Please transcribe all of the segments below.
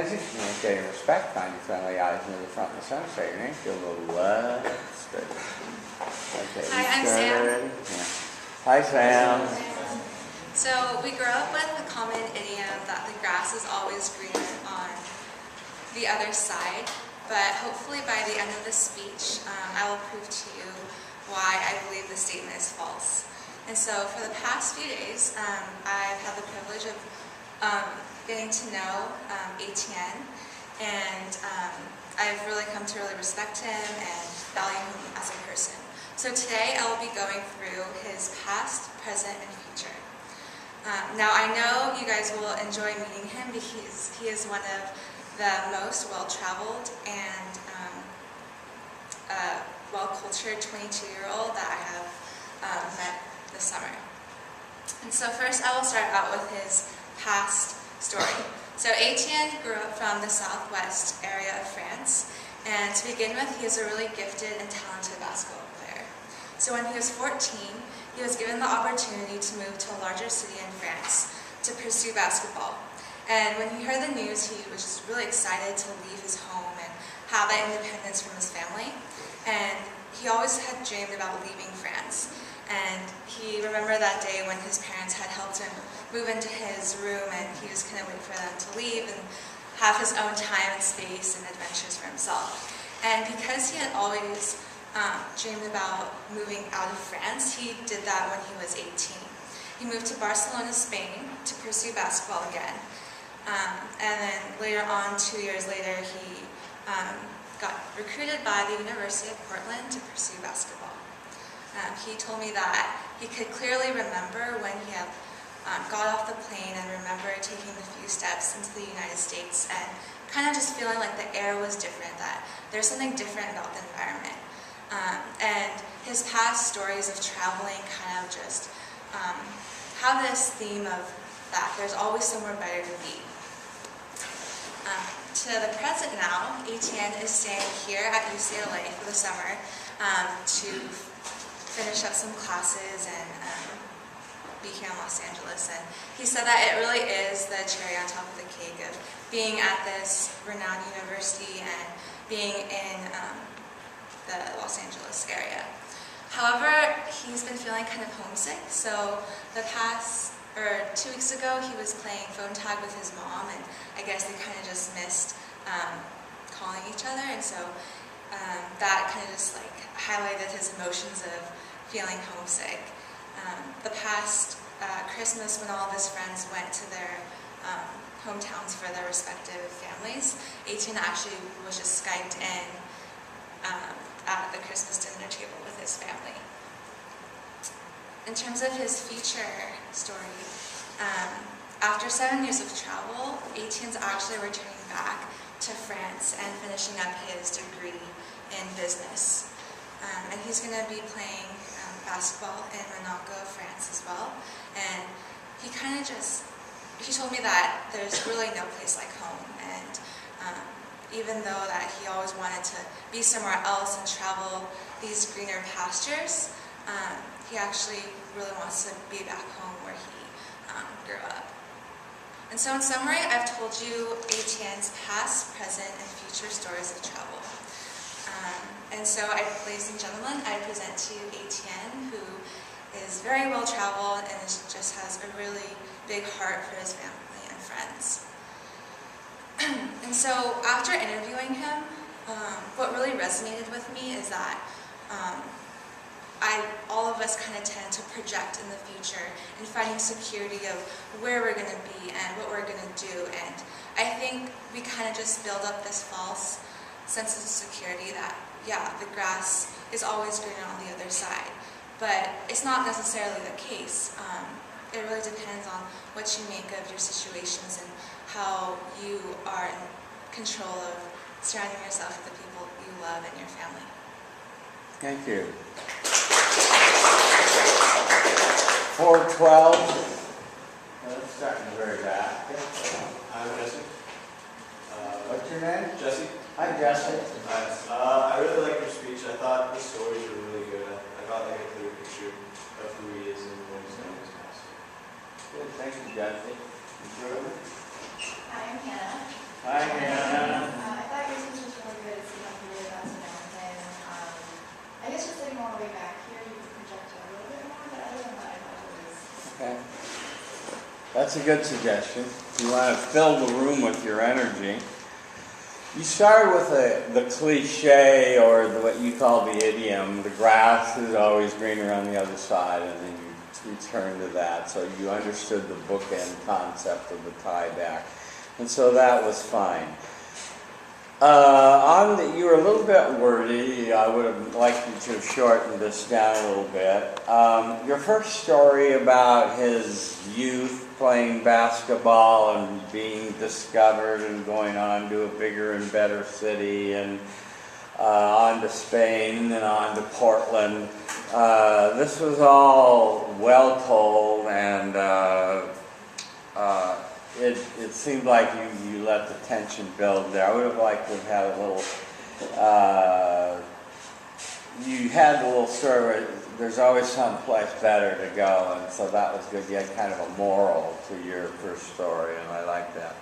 Mackenzie. Okay, respect, kind, friendly eyes near the front and the center. Say your name. Feel the left. Straight. Okay. Hi, I'm Sam. Yeah. Hi, Sam. So we grew up with the common idiom that the grass is always greener on the other side, but hopefully by the end of this speech, I will prove to you why I believe the statement is false. And so for the past few days, I've had the privilege of getting to know Etienne, and I've really come to really respect him and value him as a person. So today I will be going through his past, present, and future. Now I know you guys will enjoy meeting him because he is one of the most well-traveled and well-cultured 22-year-old that I have met this summer. And so first I will start out with his past story. So Etienne grew up from the southwest area of France, and to begin with, he is a really gifted and talented basketball player. So when he was 14, he was given the opportunity to move to a larger city in France to pursue basketball. And when he heard the news, he was just really excited to leave his home and have that independence from his family. And he always had dreamed about leaving France. And he remembered that day when his parents had helped him move into his room, and he just couldn't wait for them to leave and have his own time and space and adventures for himself. And because he had always dreamed about moving out of France, he did that when he was 18. He moved to Barcelona, Spain to pursue basketball again. And then later on, 2 years later, he got recruited by the University of Portland to pursue basketball. He told me that he could clearly remember when he had got off the plane and remember taking the few steps into the United States and kind of just feeling like the air was different, that there's something different about the environment. And his past stories of traveling kind of just have this theme of that there's always somewhere better to be. To the present now, Etienne is staying here at UCLA for the summer to finish up some classes and be here in Los Angeles. And he said that it really is the cherry on top of the cake of being at this renowned university and being in the Los Angeles area. However, he's been feeling kind of homesick. So the past 2 weeks ago, he was playing phone tag with his mom, and I guess they kind of just missed calling each other, and so that kind of just like highlighted his emotions of feeling homesick. The past Christmas, when all of his friends went to their hometowns for their respective families, Etienne actually was just Skyped in at the Christmas dinner table with his family. In terms of his future story, after 7 years of travel, Etienne's actually returning back to France and finishing up his degree in business. And he's going to be playing basketball in Monaco, France as well. And he kind of he told me that there's really no place like home. And even though that he always wanted to be somewhere else and travel these greener pastures, he actually really wants to be back home where he grew up. And so in summary, I've told you Etienne's past, present, and future stories of travel. And so, ladies and gentlemen, I present to you Etienne, who is very well traveled and just has a really big heart for his family and friends. And so after interviewing him, what really resonated with me is that all of us kind of tend to project in the future and finding security of where we're going to be and what we're going to do. And I think we kind of just build up this false sense of security that, yeah, the grass is always greener on the other side. But it's not necessarily the case. It really depends on what you make of your situations and how you are in control of surrounding yourself with the people you love and your family. Thank you. 412. Let's start in the very back. I'm Jesse. What's your name? Jesse. Hi, Jesse. Nice. I really liked your speech. I thought the stories were really good. I got like a clear picture of who he is and what he's done in his past. Good. Thank you, Jesse. Hi, I'm Hannah. Hi, Hannah. I thought your speech was really good. It seemed like you really got to know him. I guess just sitting all the way back here, you could project a little bit more, but other than that, I thought it was. Okay. That's a good suggestion. If you want to fill the room with your energy. You start with the cliche, or what you call the idiom, the grass is always greener on the other side, and then you return to that. So you understood the bookend concept of the tie back. And so that was fine. You were a little bit wordy. I would have liked you to have shortened this down a little bit. Your first story about his youth playing basketball and being discovered and going on to a bigger and better city and on to Spain and on to Portland. This was all well told, and it seemed like you let the tension build there. I would have liked to have had a little, you had a little story where there's always some place better to go, and so that was good. You had kind of a moral to your first story, and I like that.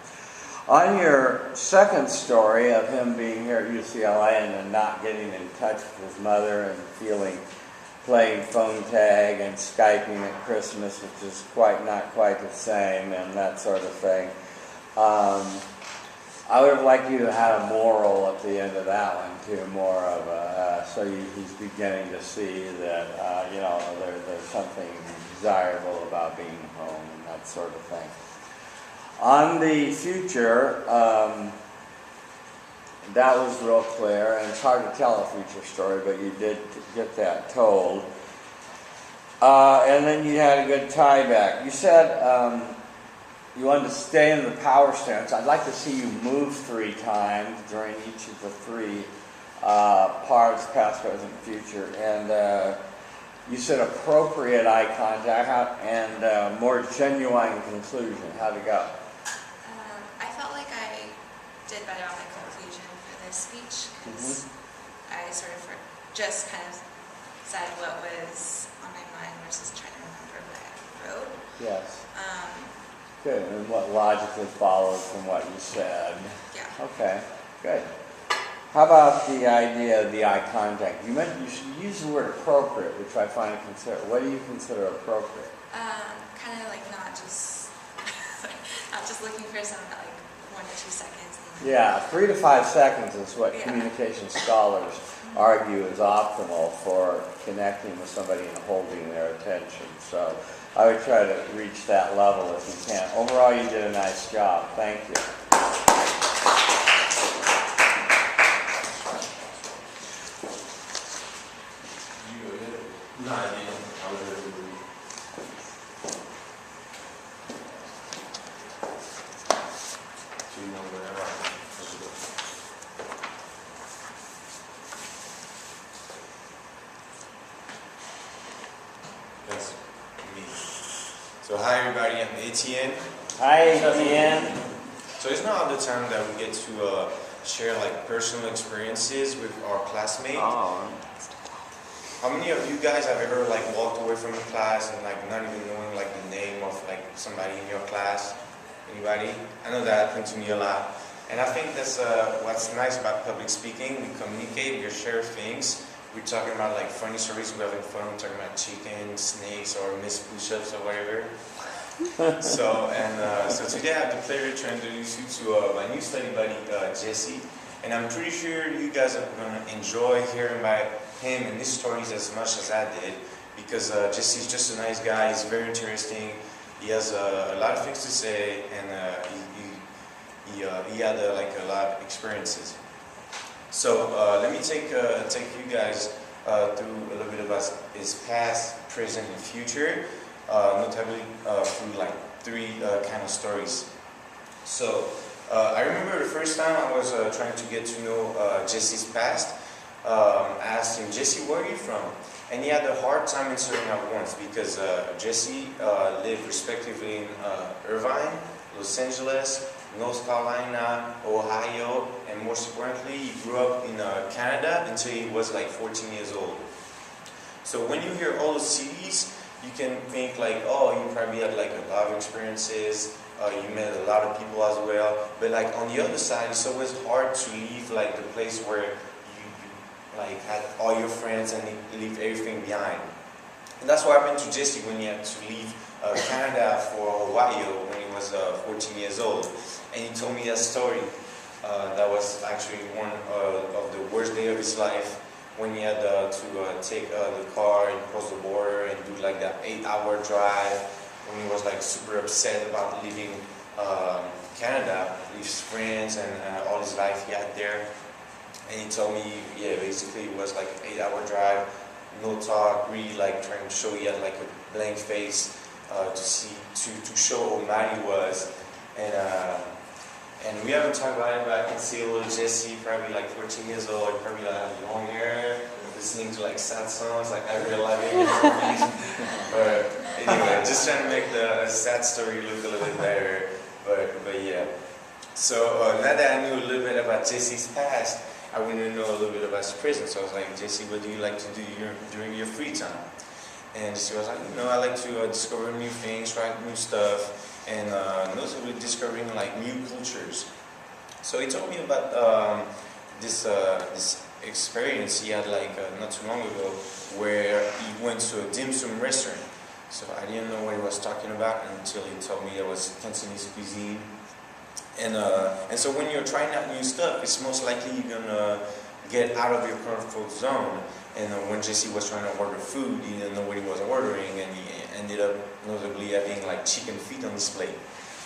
On your second story of him being here at UCLA and then not getting in touch with his mother and playing phone tag and Skyping at Christmas, which is not quite the same, and that sort of thing. I would have liked you to have a moral at the end of that one too, more of a, so he's beginning to see that, there's something desirable about being home and that sort of thing. On the future, that was real clear, and it's hard to tell a future story, but you did get that told. And then you had a good tie back. You said you wanted to stay in the power stance. I'd like to see you move 3 times during each of the 3 parts, past, present, future. And you said appropriate eye contact and more genuine conclusion. How'd it go? I felt like I did better on my conclusion for this speech because I sort of just kind of said what was on my mind versus trying to remember what I wrote. Yes. Good. And what logically followed from what you said. Yeah. Okay. Good. How about the idea of the eye contact? You should use the word appropriate, which I find what do you consider appropriate? Kind of like not just looking for something like 1 to 2 seconds. Yeah, 3 to 5 seconds is what communication scholars argue is optimal for connecting with somebody and holding their attention. So I would try to reach that level if you can. Overall, you did a nice job. Thank you. No, I didn't. I was really good. Do you know whatever? That's me. So hi everybody, I'm Etienne. Hi, Etienne. So it's not all the time that we get to share like personal experiences with our classmates. Oh. How many of you guys have ever like walked away from a class and like not even knowing like the name of like somebody in your class? Anybody? I know that happened to me a lot. And I think that's what's nice about public speaking. We communicate, we share things. We're talking about like funny stories, we're having fun, we're talking about chicken, snakes, or missed push-ups or whatever. So today I have the pleasure to introduce you to my new study buddy, Jesse. And I'm pretty sure you guys are going to enjoy hearing about him and his stories as much as I did, because Jesse's just a nice guy. He's very interesting. He has a lot of things to say, and he had like a lot of experiences. So let me take you guys through a little bit about his past, present, and future, notably through like 3 kind of stories. So I remember the first time I was trying to get to know Jesse's past. I asked him, Jesse, where are you from? And he had a hard time answering at once because Jesse lived respectively in Irvine, Los Angeles, North Carolina, Ohio, and most importantly, he grew up in Canada until he was like 14 years old. So when you hear all those cities, you can think like, oh, he probably had like a lot of experiences, You met a lot of people as well. But like on the other side, it's always hard to leave like the place where you like had all your friends and leave everything behind. And that's what happened to Jesse when he had to leave Canada for Ohio when he was 14 years old. And he told me that story. That was actually one of the worst day of his life when he had to take the car and cross the border and do like that 8-hour drive. When he was like super upset about leaving Canada, his friends and all his life he had there. And he told me, yeah, basically it was like an 8-hour drive, no talk, really like trying to show he had like a blank face to show how mad he was. And we haven't talked about it, but I can see a little Jesse, probably like 14 years old, probably like long hair, listening to like sad songs, like Avril Lavigne or something. But anyway, just trying to make the sad story look a little bit better. But yeah. So now that I knew a little bit about Jesse's past, I wanted to know a little bit about his prison. So I was like, Jesse, what do you like to do during your free time? And Jesse was like, I like to discover new things, try new stuff. And notably discovering like new cultures. So he told me about this experience he had like not too long ago, where he went to a dim sum restaurant. So I didn't know what he was talking about until he told me it was Cantonese cuisine. And so when you're trying out new stuff, it's most likely you're gonna get out of your comfort zone. And when Jesse was trying to order food, he didn't know what he was ordering, and he ended up notably having like chicken feet on his plate.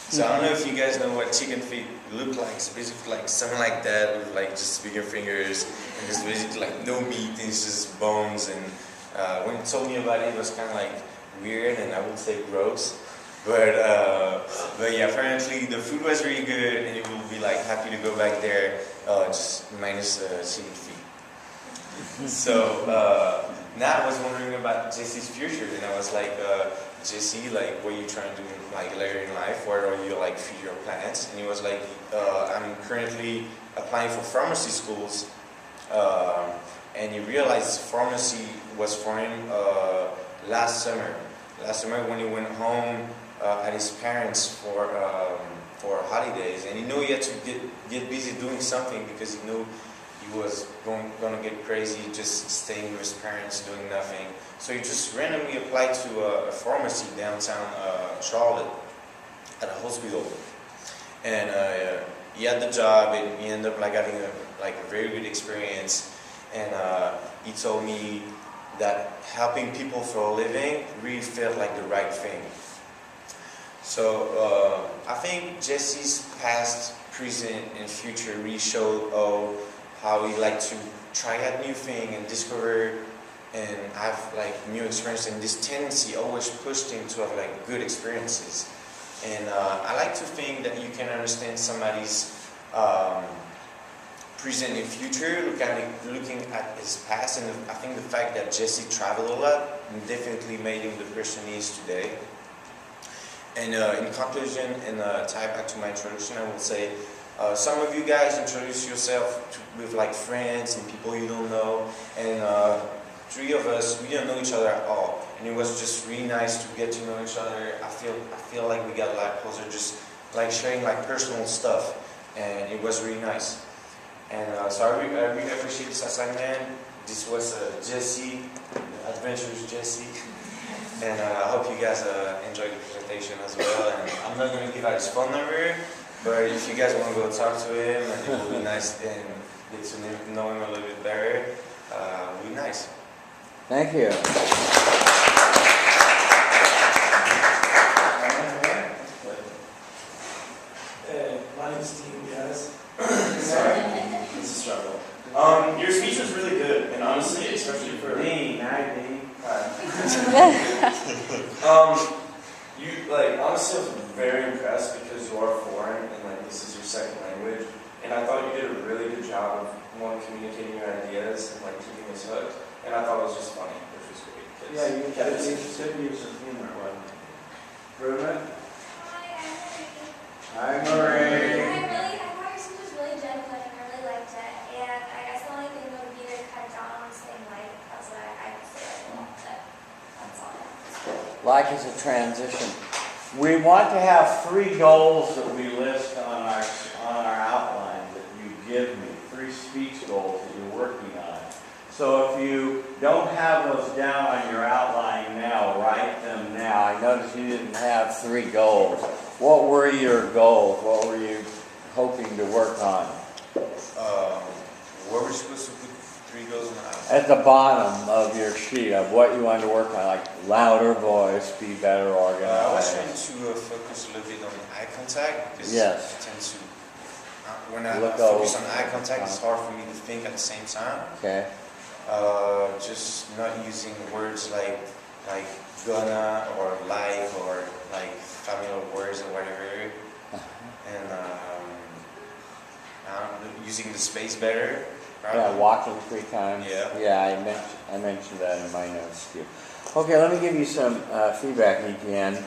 So I don't know if you guys know what chicken feet look like. It's basically like something like that with like just bigger fingers, and just basically like no meat, it's just bones. And when he told me about it, it was kind of like weird, and I would say gross. But yeah, apparently the food was really good, and you will be like happy to go back there, just minus chicken feet. So now I was wondering about Jesse's future, and I was like, Jesse, like, what are you trying to do like later in life? What are your like future plans? And he was like, I'm currently applying for pharmacy schools, and he realized pharmacy was for him last summer. Last summer when he went home at his parents for holidays, and he knew he had to get busy doing something because he knew he was going to get crazy just staying with his parents doing nothing. So he just randomly applied to a pharmacy downtown Charlotte at a hospital, and he had the job, and he ended up like having a very good experience. And he told me that helping people for a living really felt like the right thing. So I think Jesse's past, present, and future really showed how he liked to try out new things and discover and have like new experience, and this tendency always pushed him to have like good experiences. And I like to think that you can understand somebody's present and future looking at his past, and I think the fact that Jesse traveled a lot definitely made him the person he is today. And in conclusion, and tie back to my introduction, I would say some of you guys introduce yourself with like friends and people you don't know, and three of us, we didn't know each other at all, and it was just really nice to get to know each other. I feel like we got a lot closer, just like sharing like personal stuff, and it was really nice. And so I really appreciate this assignment. This was Jesse, Adventurous Jesse, and I hope you guys enjoyed the presentation as well. And I'm not going to give out his phone number, but if you guys want to go talk to him, and it will be nice and get to know him a little bit better, it will be nice. Thank you. My name's Steve, guys. Sorry, it's a struggle. Your speech was really good, and honestly, especially for me, you honestly, I was very impressed because you are foreign and like this is your second language, and I thought you did a really good job of communicating your ideas and like keeping us hooked. And I thought it was just funny, which was great. Yeah, you kept it use of humor, wasn't it? Ruben? Hi, Marie. I thought your speech was really genuine, and I really liked it. And I guess the only thing would be to cut down on saying like. That's what I say a lot, but that's all I have to say. Like is a transition. We want to have 3 goals that we list on our outline that you give me, 3 speech goals that you're working on. So if you don't have those down on your outline now, write them now. I noticed you didn't have 3 goals. What were your goals? What were you hoping to work on? Where we're supposed to put 3 goals in the house? At the bottom of your sheet of what you wanted to work on, like louder voice, be better organized. I was trying to focus a little bit on eye contact because Yes. I tend to, when I Look focus over. on eye contact, it's hard for me to think at the same time. Okay. Just not using words like gonna or like or like familiar words or whatever, and using the space better. Probably. Yeah, walking 3 times. Yeah. Yeah, I mentioned that in my notes too. Okay, let me give you some feedback, Etienne.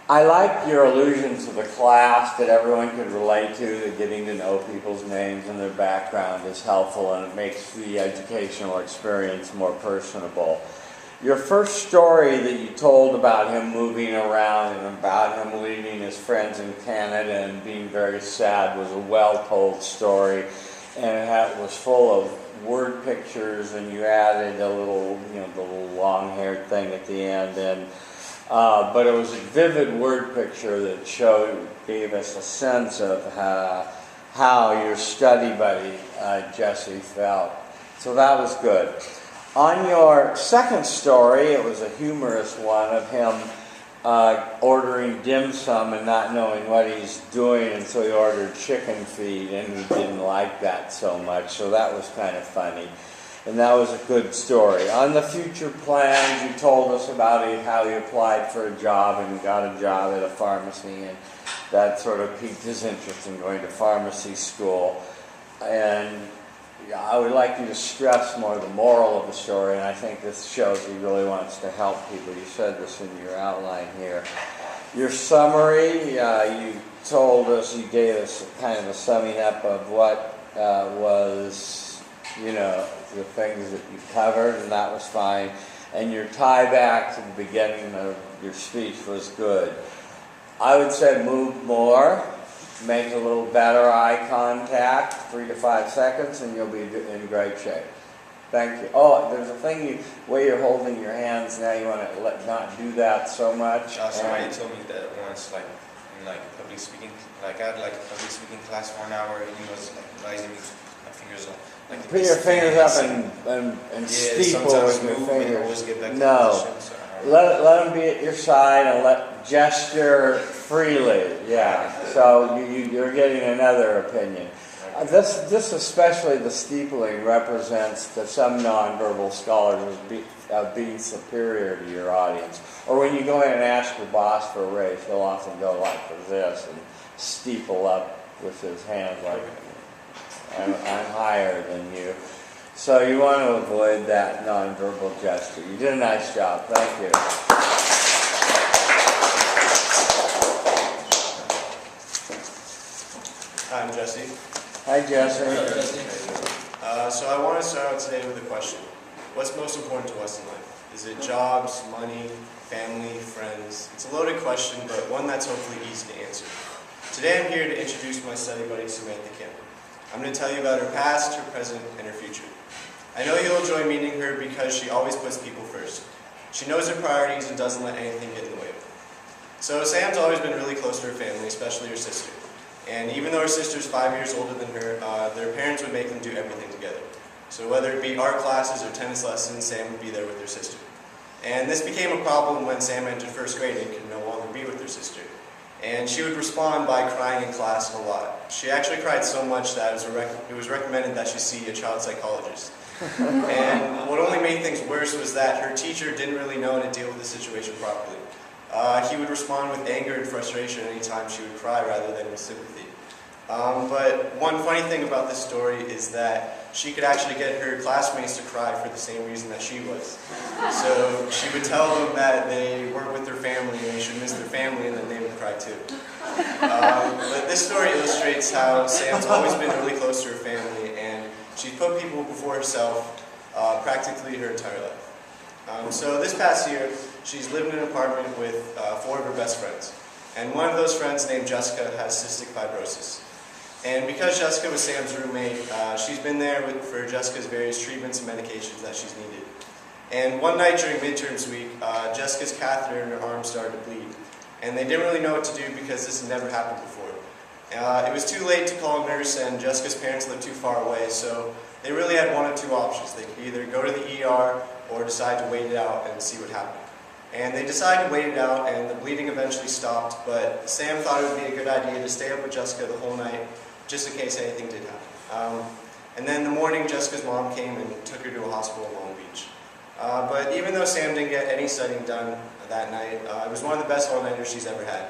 I like your allusion to the class that everyone could relate to, that getting to know people's names and their background is helpful and it makes the educational experience more personable. Your first story that you told about him moving around and about him leaving his friends in Canada and being very sad was a well-told story, and it was full of word pictures, and you added a little, the little long-haired thing at the end, and but it was a vivid word picture that gave us a sense of how your study buddy Jesse felt. So that was good. On your second story, it was a humorous one of him ordering dim sum and not knowing what he's doing, and so he ordered chicken feed, and he didn't like that so much, so that was kind of funny. And that was a good story. On the future plans, you told us about how he applied for a job and got a job at a pharmacy, and that sort of piqued his interest in going to pharmacy school. And I would like you to stress more the moral of the story, and I think this shows he really wants to help people. You said this in your outline here. Your summary, you told us, you gave us kind of a summing up of what was, the things that you covered, and that was fine. And your tie back to the beginning of your speech was good. I would say move more. Make a little better eye contact, 3 to 5 seconds, and you'll be in great shape. Thank you. Oh, there's a thing, way you're holding your hands now, you want to not do that so much. Somebody told me that once, in public speaking, I had a public speaking class 1 hour, and he was advising me to put my fingers on. Put your fingers up and steeple with your fingers. No. Let them be at your side and let gesture freely. Yeah. So you're getting another opinion. This especially the steepling represents to some nonverbal scholars as being superior to your audience. Or when you go in and ask your boss for a raise, he'll often go like this and steeple up with his hands like, I'm higher than you. So you want to avoid that nonverbal gesture. You did a nice job. Thank you. Hi, I'm Jesse. Hi, Jesse. So I want to start out today with a question. What's most important to us in life? Is it jobs, money, family, friends? It's a loaded question, but one that's hopefully easy to answer. Today I'm here to introduce my study buddy, Samantha Kim. I'm going to tell you about her past, her present, and her future. I know you'll enjoy meeting her because she always puts people first. She knows her priorities and doesn't let anything get in the way of her. So Sam's always been really close to her family, especially her sister. And even though her sister's 5 years older than her, their parents would make them do everything together. So whether it be art classes or tennis lessons, Sam would be there with her sister. And this became a problem when Sam entered first grade and could no longer be with her sister. And she would respond by crying in class a lot. She actually cried so much that it was recommended that she see a child psychologist. And what only made things worse was that her teacher didn't really know how to deal with the situation properly. He would respond with anger and frustration anytime she would cry rather than with sympathy. But one funny thing about this story is that she could actually get her classmates to cry for the same reason that she was. So she would tell them that they weren't with their family and they should miss their family, and then they would cry too. But this story illustrates how Sam's always been really close to her family, and she's put people before herself practically her entire life. So this past year, she's lived in an apartment with 4 of her best friends. And one of those friends, named Jessica, has cystic fibrosis. And because Jessica was Sam's roommate, she's been there for Jessica's various treatments and medications that she's needed. And one night during midterms week, Jessica's catheter in her arm started to bleed. And they didn't really know what to do because this had never happened before. It was too late to call a nurse, and Jessica's parents lived too far away, so they really had one of 2 options. They could either go to the ER or decide to wait it out and see what happened. And they decided to wait it out, and the bleeding eventually stopped, but Sam thought it would be a good idea to stay up with Jessica the whole night, just in case anything did happen. And then in the morning, Jessica's mom came and took her to a hospital in Long Beach. But even though Sam didn't get any studying done that night, it was one of the best all-nighters she's ever had.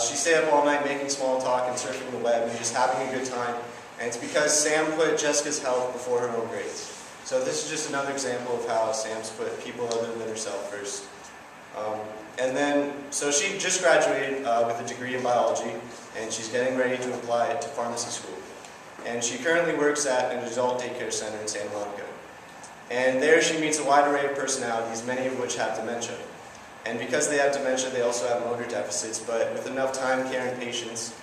She stayed up all night making small talk and surfing the web and just having a good time, and it's because Sam put Jessica's health before her own grades. So this is just another example of how Sam's put people other than herself first. So she just graduated with a degree in biology, and she's getting ready to apply to pharmacy school. And she currently works at an adult daycare center in Santa Monica. And there she meets a wide array of personalities, many of which have dementia. And because they have dementia, they also have motor deficits, but with enough time, care, and patience,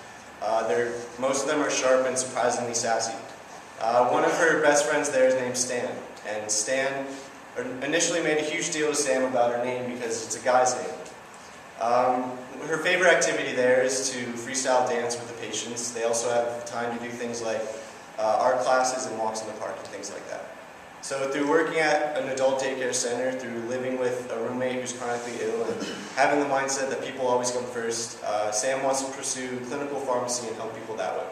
most of them are sharp and surprisingly sassy. One of her best friends there is named Stan, and Stan initially made a huge deal to Sam about her name because it's a guy's name. Her favorite activity there is to freestyle dance with the patients. They also have time to do things like art classes and walks in the park and things like that. So through working at an adult daycare center, through living with a roommate who's chronically ill, and having the mindset that people always come first, Sam wants to pursue clinical pharmacy and help people that way.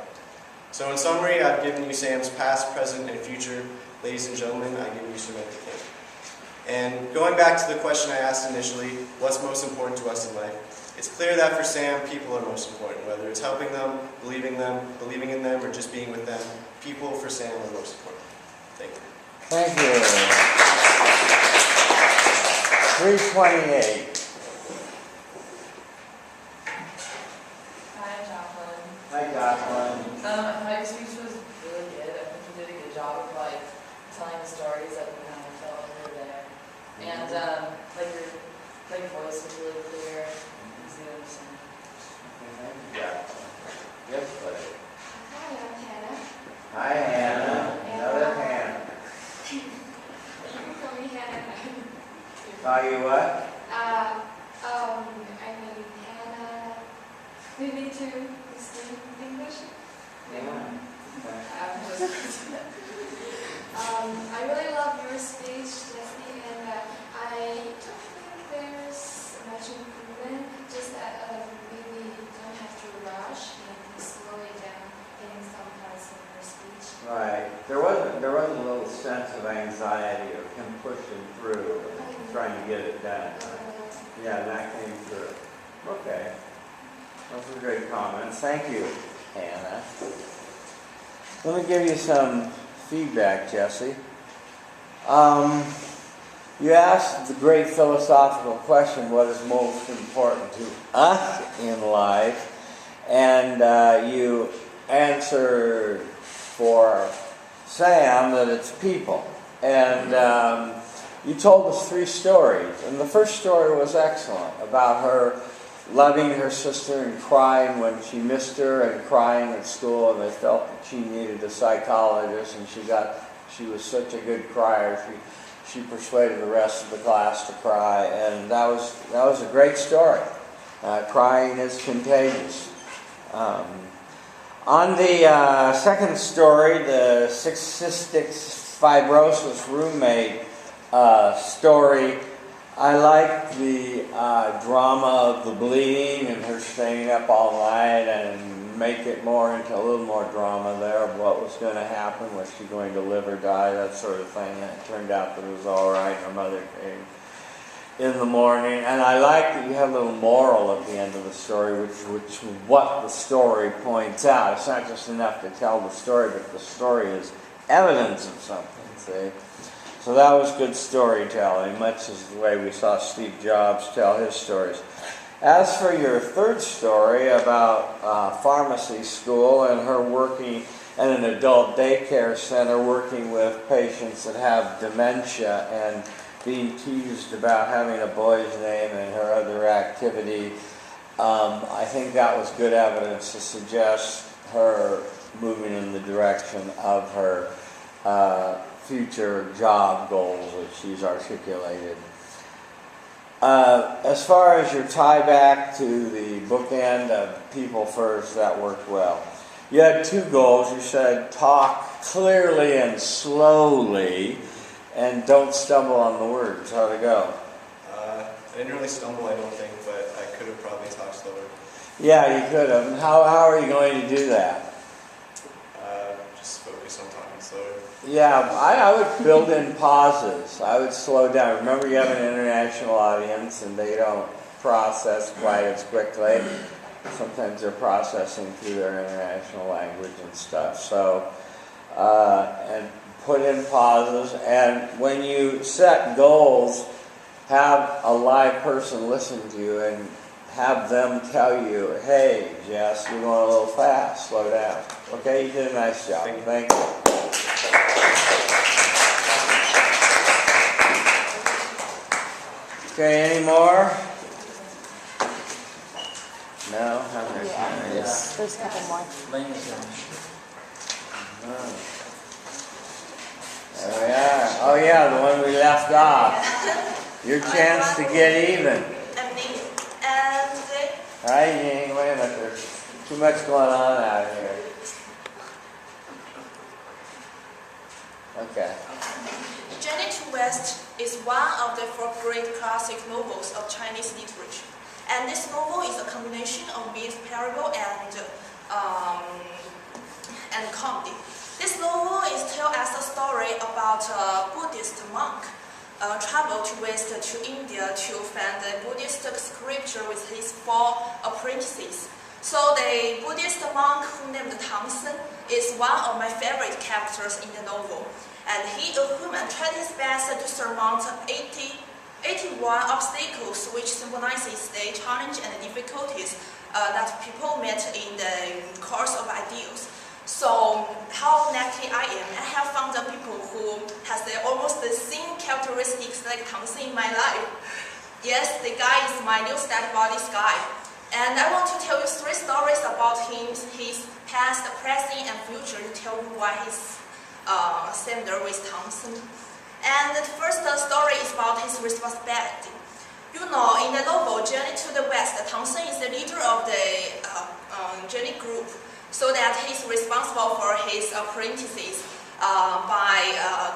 So in summary, I've given you Sam's past, present, and future. Ladies and gentlemen, I give you Samantha King. And going back to the question I asked initially, what's most important to us in life? It's clear that for Sam, people are most important. Whether it's helping them, believing in them, or just being with them, people for Sam are most important. Thank you. Thank you. 328. Hi, Jocelyn. Hi, Jocelyn. My speech was really good. I think you did a good job of telling the stories that we kind of felt when we were there. And your voice was really clear. Easy to understand. Yeah. Yes, please. Hi, I'm Hannah. Hi, Hannah. Another Hannah. You can call me Hannah. Call you what? I mean Hannah. Maybe to speak English. Yeah. I really love your speech, Jesse, and I don't think there's much improvement. Just that maybe you don't have to rush and slow it down in some parts of your speech. Right. There was a little sense of anxiety of him pushing through and trying to get it done. Yeah, that came through. Okay. Those were great comments. Thank you, Hannah. Let me give you some feedback, Jesse. You asked the great philosophical question, what is most important to us in life? And you answered for Sam that it's people. And you told us 3 stories. And the first story was excellent, about her loving her sister and crying when she missed her, and crying at school, and they felt that she needed a psychologist, and she was such a good crier, she persuaded the rest of the class to cry, and that was a great story. Crying is contagious. On the second story, the cystic fibrosis roommate story, I like the drama of the bleeding and her staying up all night, and make it more into a little more drama there of what was going to happen. Was she going to live or die, that sort of thing. And it turned out that it was all right. Her mother came in the morning. And I like that you have a little moral at the end of the story, which what the story points out. It's not just enough to tell the story, but the story is evidence of something, see? So that was good storytelling, much as the way we saw Steve Jobs tell his stories. As for your third story about pharmacy school and her working at an adult daycare center working with patients that have dementia and being teased about having a boy's name and her other activity. I think that was good evidence to suggest her moving in the direction of her future job goals that she's articulated. As far as your tie back to the bookend of people first, that worked well. You had two goals. You said talk clearly and slowly, and don't stumble on the words. How'd it go? I didn't really stumble, I don't think, but I could have probably talked slower. Yeah, you could have. And how are you going to do that? Just focus on talking slower. Yeah, I would build in pauses. I would slow down. Remember, you have an international audience, and they don't process quite as quickly. Sometimes they're processing through their international language and stuff. So, and put in pauses. And when you set goals, have a live person listen to you and have them tell you, hey, Jess, you're going a little fast, slow down. Okay, you did a nice job. Thank you. Okay, any more? No? Okay. Yes, there's a couple more. There we are. Oh yeah, the one we left off. Your chance to get even. Right, Ying? Wait a minute, there's too much going on out here. Okay. Journey to West is one of the four great classic novels of Chinese literature. And this novel is a combination of myth, parable, and comedy. This novel tells us a story about a Buddhist monk traveled to West to India to find the Buddhist scripture with his 4 apprentices. So the Buddhist monk who named Tang Sen is one of my favorite characters in the novel. And he, a human, tried his best to surmount 81 obstacles, which symbolizes the challenge and the difficulties that people met in the course of ideals. So, how lucky I am. I have found the people who has almost the same characteristics like Tang Sen in my life. Yes, the guy is my new study buddy's guy. And I want to tell you 3 stories about him, his past, present, and future to tell you why he's similar with Tang Sen. And the first story is about his responsibility. You know, in the novel Journey to the West, Tang Sen is the leader of the journey group, so that he's responsible for his apprentices by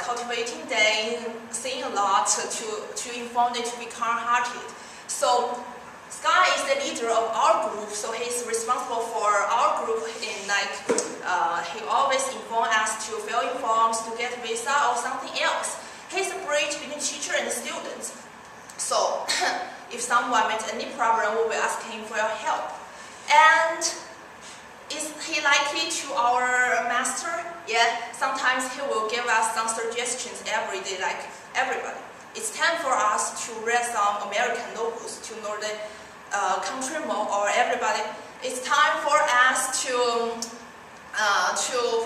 cultivating them, saying a lot to inform them to be calm-hearted. So Sky is the leader of our group, so he's responsible for our group in he always informs us to fill in forms to get visa or something else. He's a bridge between teacher and students. So if someone met any problem, we will ask him for your help. And is he likely to our master? Yeah, sometimes he will give us some suggestions every day, like everybody. It's time for us to read some American novels to know the country more, or everybody. It's time for us to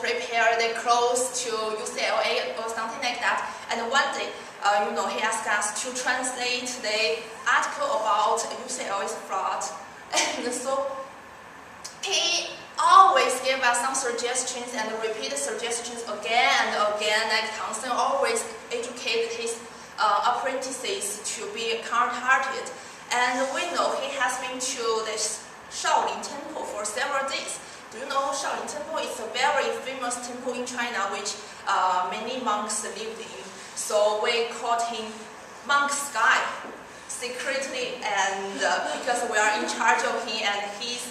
prepare the clothes to UCLA or something like that. And one day, he asked us to translate the article about UCLA's fraud. And so he always gave us some suggestions and repeated suggestions again and again. Like Tang Sen always educated his apprentices to be kind-hearted. And we know he has been to the Shaolin Temple for several days. Do you know Shaolin Temple is a very famous temple in China which many monks lived in. So we called him Monk Sky secretly, and because we are in charge of him and he's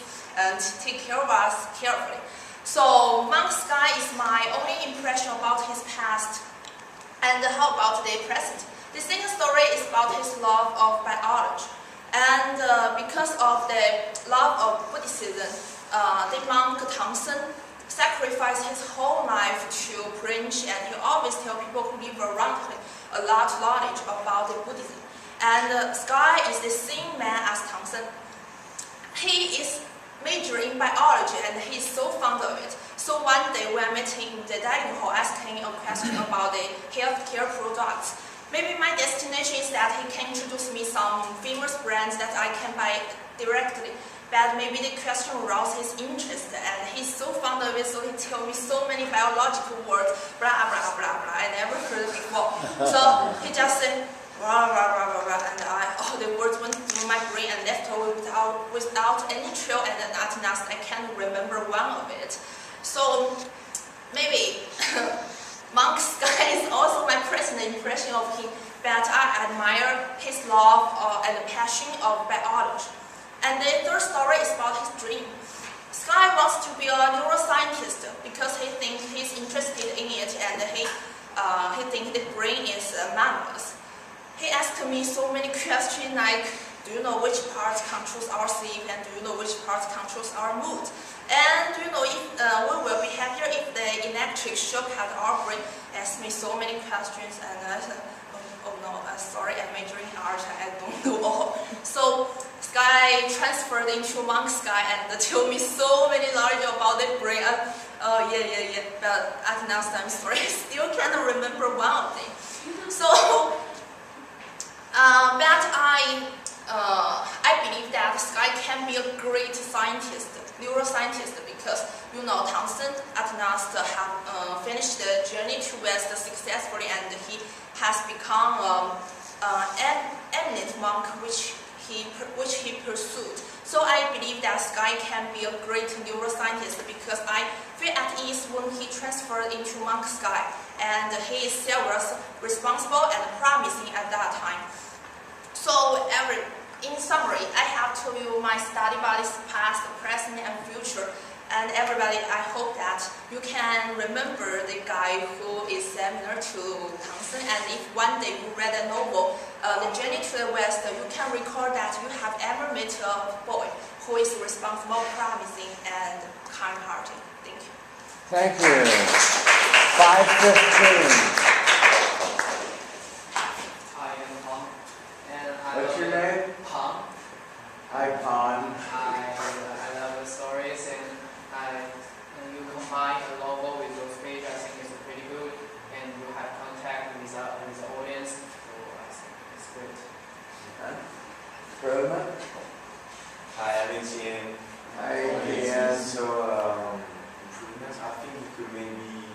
take care of us carefully. So Monk Sky is my only impression about his past. And how about the present? The second story is about his love of biology. And because of the love of Buddhism, the monk Tang Sen sacrificed his whole life to preach, and he always tell people who live around him a lot of knowledge about the Buddhism. And Sky is the same man as Tang Sen. He is majoring in biology and he's so fond of it. So one day when I met him in the dining hall, asking him a question about the healthcare products, Maybe my destination is that he can introduce me some famous brands that I can buy directly. But maybe the question aroused his interest, and he's so fond of it, so he tells me so many biological words, blah, blah, blah, blah, I never heard it before. So he just said, blah, blah, blah, blah, blah, and the words went through my brain and left over without any trail, and then at last I can't remember one of it. So maybe Monk Sky is also my present impression of him, but I admire his love and passion of biology. And the third story is about his dream. Sky wants to be a neuroscientist because he thinks he's interested in it, and he thinks the brain is marvelous. He asked me so many questions like, do you know which parts controls our sleep, and do you know which parts controls our mood? And do you know if we will be happier if the electric shock at our brain? Asked me so many questions, and I said, oh no, sorry, I'm majoring in art, I don't know all. So Sky transferred into Monk Sky and told me so many knowledge about the brain. Yeah, but at last I'm sorry, I still can't remember one of them. So, but I believe that Sky can be a great scientist, neuroscientist, because you know Townsend at last have finished the journey to West successfully, and he has become an eminent monk which he pursued. So I believe that Sky can be a great neuroscientist because I feel at ease when he transferred into Monk Sky, and he is serious, responsible, and promising at that time. So in summary, I have told you my study buddies past, present, and future. And everybody, I hope that you can remember the guy who is similar to Townsend. And if one day you read a novel, The Journey to the West, you can recall that you have ever met a boy who is responsible, promising, and kind-hearted. Thank you. Thank you. 5:15. I am Pong. And What's your name? Pong. Hi, Pon. I love the stories, and you combine a logo with your speech. I think it's pretty good, and you have contact with the audience, so I think it's great. Improvement? Hi, I'm Etienne. Hi, Etienne. So, improvements, I think you could maybe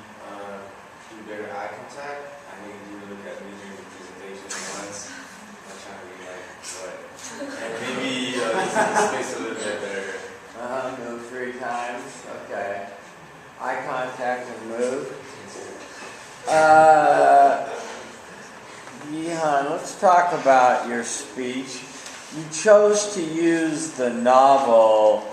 do better eye contact. I mean, you look at me during the presentation once. I'm not trying to be like, what? And maybe space a little bit better. Move 3 times. Okay. Eye contact and move. Yihan, let's talk about your speech. You chose to use the novel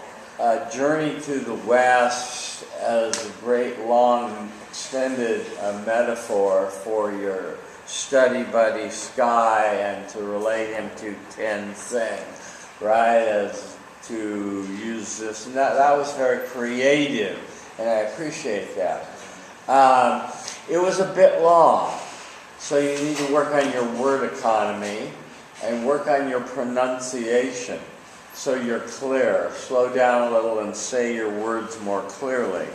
Journey to the West as a great, long, extended metaphor for your study buddy Sky, and to relate him to Tenzing, right? As to use this, and that was very creative, and I appreciate that. It was a bit long, so you need to work on your word economy and work on your pronunciation so you're clear. Slow down a little and say your words more clearly.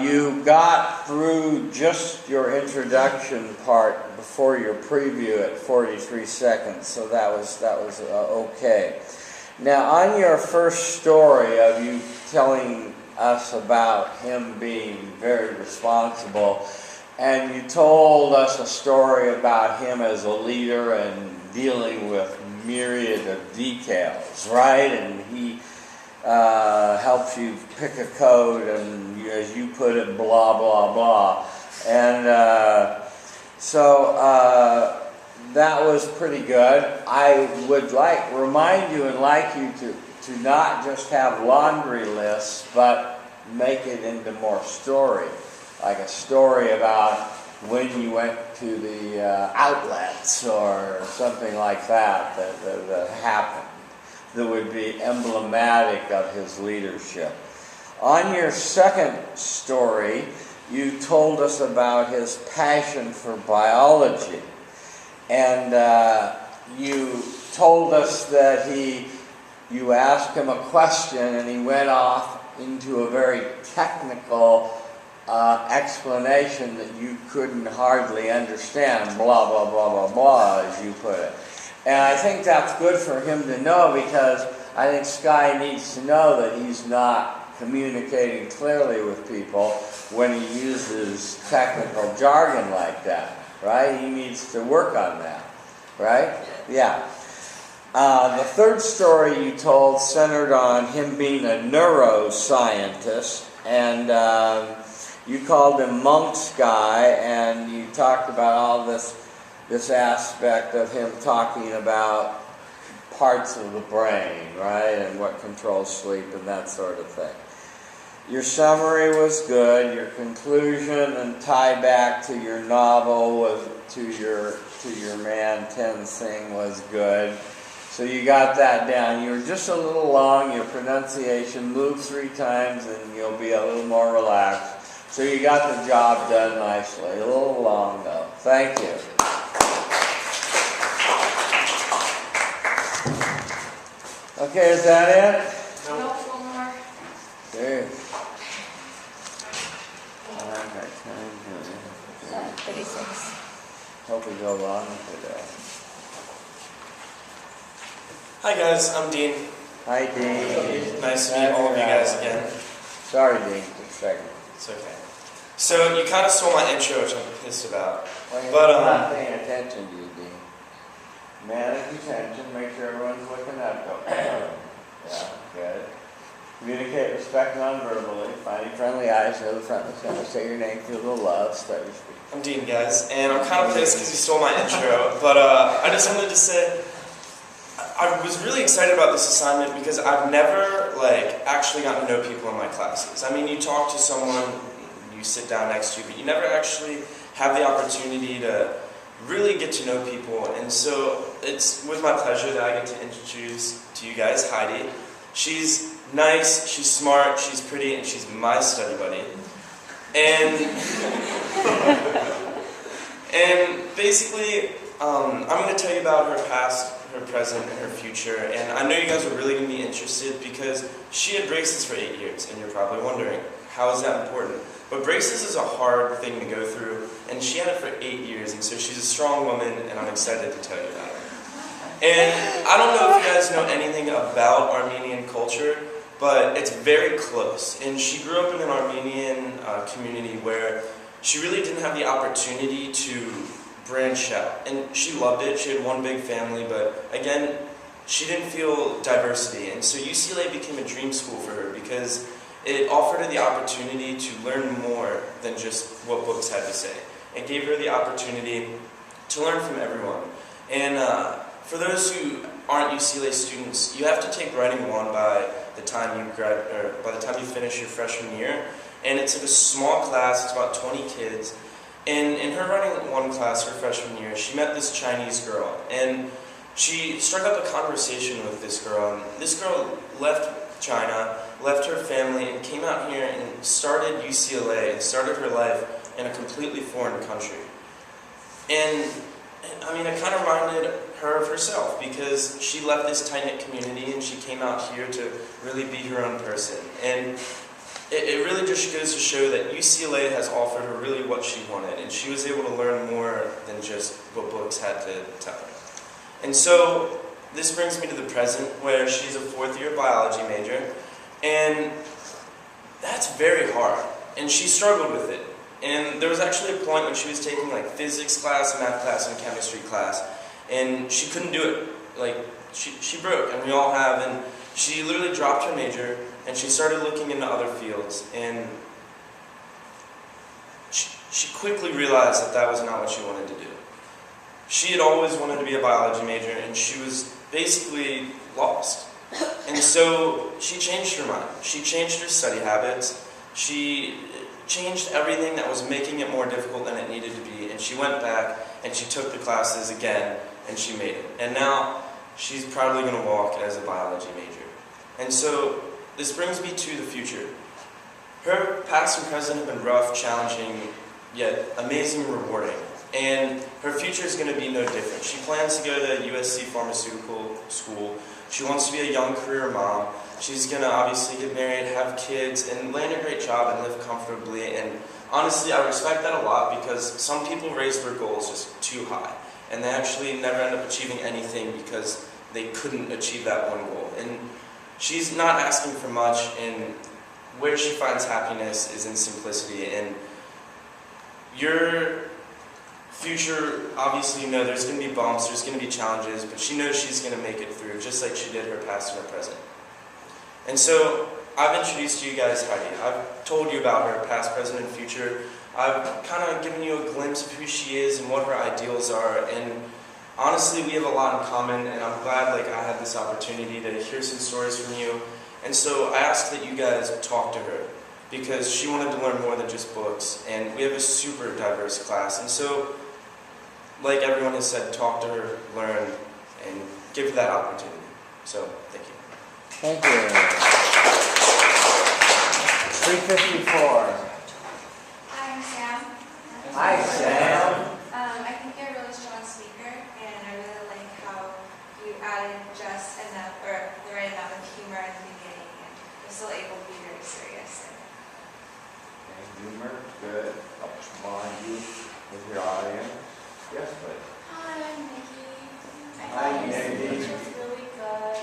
You got through just your introduction part before your preview at 43 seconds, so that was okay. Now, on your first story of you telling us about him being very responsible, and you told us a story about him as a leader and dealing with myriad of details, right? And he helps you pick a code, and as you put it, blah, blah, blah. And so that was pretty good. I would remind you and like you to not just have laundry lists, but make it into more story. Like a story about when you went to the outlets or something like that happened, that would be emblematic of his leadership. On your second story, you told us about his passion for biology. And you told us that you asked him a question and he went off into a very technical explanation that you couldn't hardly understand, blah, blah, blah, blah, blah, as you put it. And I think that's good for him to know, because I think Sky needs to know that he's not communicating clearly with people when he uses technical jargon like that, right? He needs to work on that, right? Yeah. The third story you told centered on him being a neuroscientist, and you called him Monk's Guy, and you talked about all this aspect of him talking about parts of the brain, right, and what controls sleep and that sort of thing. Your summary was good. Your conclusion and tie back to your novel to your man Tenzing was good. So you got that down. You were just a little long. Your pronunciation moved 3 times, and you'll be a little more relaxed. So you got the job done nicely. A little long though. Thank you. Okay, is that it? No, one more. Dude. 36. Hope we go long today. Hi guys, I'm Dean. Hi, Dean. Nice to meet all of you guys again. Sorry, Dean, for a second. It's okay. So you kind of stole my intro, which I'm pissed about. Well, you're But, not paying attention to you, Dean. Manage attention, make sure everyone's looking up. Go. Yeah, good. Communicate respect non-verbally. Finding friendly eyes, know the front and center. Say your name, feel the love, start your speech. I'm Dean, guys, and I'm kind of pissed because you stole my intro. But I just wanted to say, I was really excited about this assignment because I've never actually gotten to know people in my classes. I mean, you talk to someone, you sit down next to you, but you never actually have the opportunity to really get to know people. And so it's with my pleasure that I get to introduce to you guys Heidi. She's nice, she's smart, she's pretty, and she's my study buddy. And basically, I'm going to tell you about her past, her present, and her future. And I know you guys are really going to be interested because she had braces for 8 years, and you're probably wondering, how is that important? But braces is a hard thing to go through, and she had it for 8 years, and so she's a strong woman, and I'm excited to tell you about her. And I don't know if you guys know anything about Armenian culture, but it's very close. And she grew up in an Armenian community where she really didn't have the opportunity to branch out. And she loved it. She had one big family, but again, she didn't feel diversity. And so UCLA became a dream school for her because it offered her the opportunity to learn more than just what books had to say. It gave her the opportunity to learn from everyone. And for those who aren't UCLA students, you have to take Writing 1 by the time you finish your freshman year. And it's a small class, it's about 20 kids. And in her Writing 1 class, her freshman year, she met this Chinese girl. And she struck up a conversation with this girl. And this girl left China, left her family, and came out here and started UCLA and started her life in a completely foreign country. And I mean, it kind of reminded her of herself because she left this tight-knit community and she came out here to really be her own person. And it really just goes to show that UCLA has offered her really what she wanted, and she was able to learn more than just what books had to tell her. And so this brings me to the present, where she's a 4th-year biology major, and that's very hard, and she struggled with it. And there was actually a point when she was taking physics class, math class, and chemistry class, and she couldn't do it. She broke, and we all have, and she literally dropped her major, and she started looking into other fields, and she quickly realized that that was not what she wanted to do. She had always wanted to be a biology major, and she was basically lost. And so she changed her mind. She changed her study habits. She changed everything that was making it more difficult than it needed to be, and she went back and she took the classes again, and she made it. And now she's probably going to walk as a biology major. And so this brings me to the future. Her past and present have been rough, challenging, yet amazing and rewarding. And her future is going to be no different. She plans to go to USC Pharmaceutical School. She wants to be a young career mom. She's going to obviously get married, have kids, and land a great job and live comfortably. And honestly, I respect that a lot because some people raise their goals just too high. And they actually never end up achieving anything because they couldn't achieve that one goal. And she's not asking for much, and where she finds happiness is in simplicity. And your future, obviously, you know, there's going to be bumps, there's going to be challenges, but she knows she's going to make it through, just like she did her past and her present. And so, I've introduced you guys Heidi. I've told you about her past, present, and future. I've kind of given you a glimpse of who she is and what her ideals are, and honestly, we have a lot in common, and I'm glad like I had this opportunity to hear some stories from you. And so I asked that you guys talk to her, because she wanted to learn more than just books, and we have a super diverse class. And so, like everyone has said, talk to her, learn, and give her that opportunity. So, thank you. Thank you. 354. Hi, I'm Sam. Hi, Sam. I think you're a really strong speaker, and I really like how you added just enough, or the right amount of humor in the beginning, and you're still able to be very serious. Humor, good. Helps bond you with your audience. Yes, please. Hi, I'm Nikki. Hi, Your Nikki. speech was really good.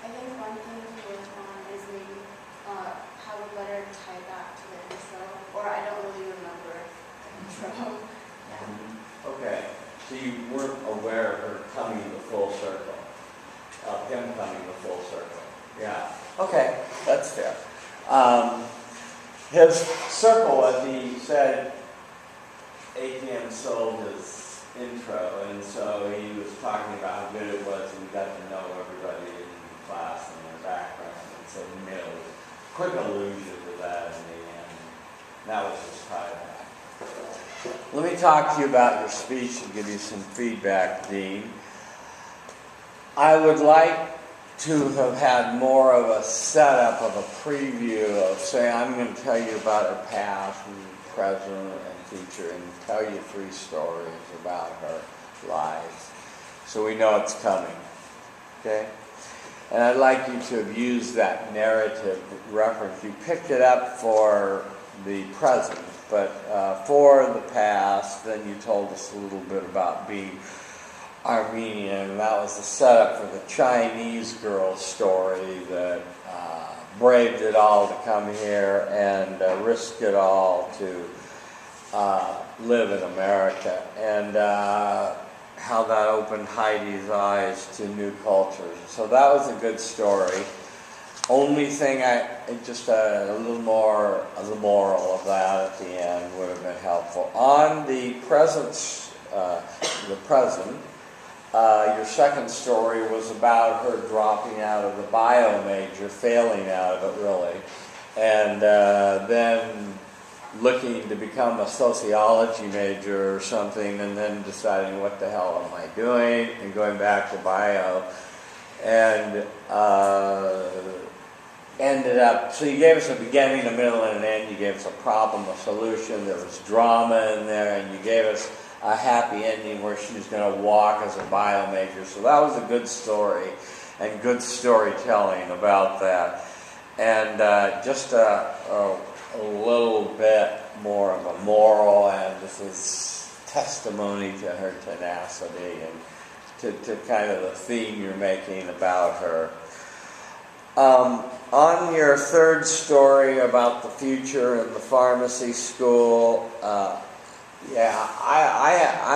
I think one thing to work on is maybe have a better tie back to the intro, or I don't really remember the intro. Yeah. Okay. So you weren't aware of her coming to full circle, of him coming to full circle. Yeah. Okay, that's fair. His circle, as he said, ATM sold his intro, and so he was talking about how good it was, and he got to know everybody in the class and their background, and so he made a quick allusion to that in the end. That was his tieback. Let me talk to you about your speech and give you some feedback, Dean. I would like to have had more of a setup of a preview of saying, I'm going to tell you about her past and present and future, and tell you 3 stories about her life, so we know it's coming. Okay? And I'd like you to have used that narrative reference. You picked it up for the present, but for the past, then you told us a little bit about being Armenian, and that was the setup for the Chinese girl story that braved it all to come here and risked it all to live in America, and how that opened Heidi's eyes to new cultures. So that was a good story. Only thing just a little more of the moral of that at the end would have been helpful. On the present, your second story was about her dropping out of the bio major, failing out of it really, and then looking to become a sociology major or something, and then deciding what the hell am I doing, and going back to bio, and ended up, so you gave us a beginning, a middle, and an end. You gave us a problem, a solution, there was drama in there, and you gave us a happy ending where she was going to walk as a bio major. So that was a good story, and good storytelling about that. And just a little bit more of a moral, and this is testimony to her tenacity and to kind of the theme you're making about her. On your third story about the future and the pharmacy school, I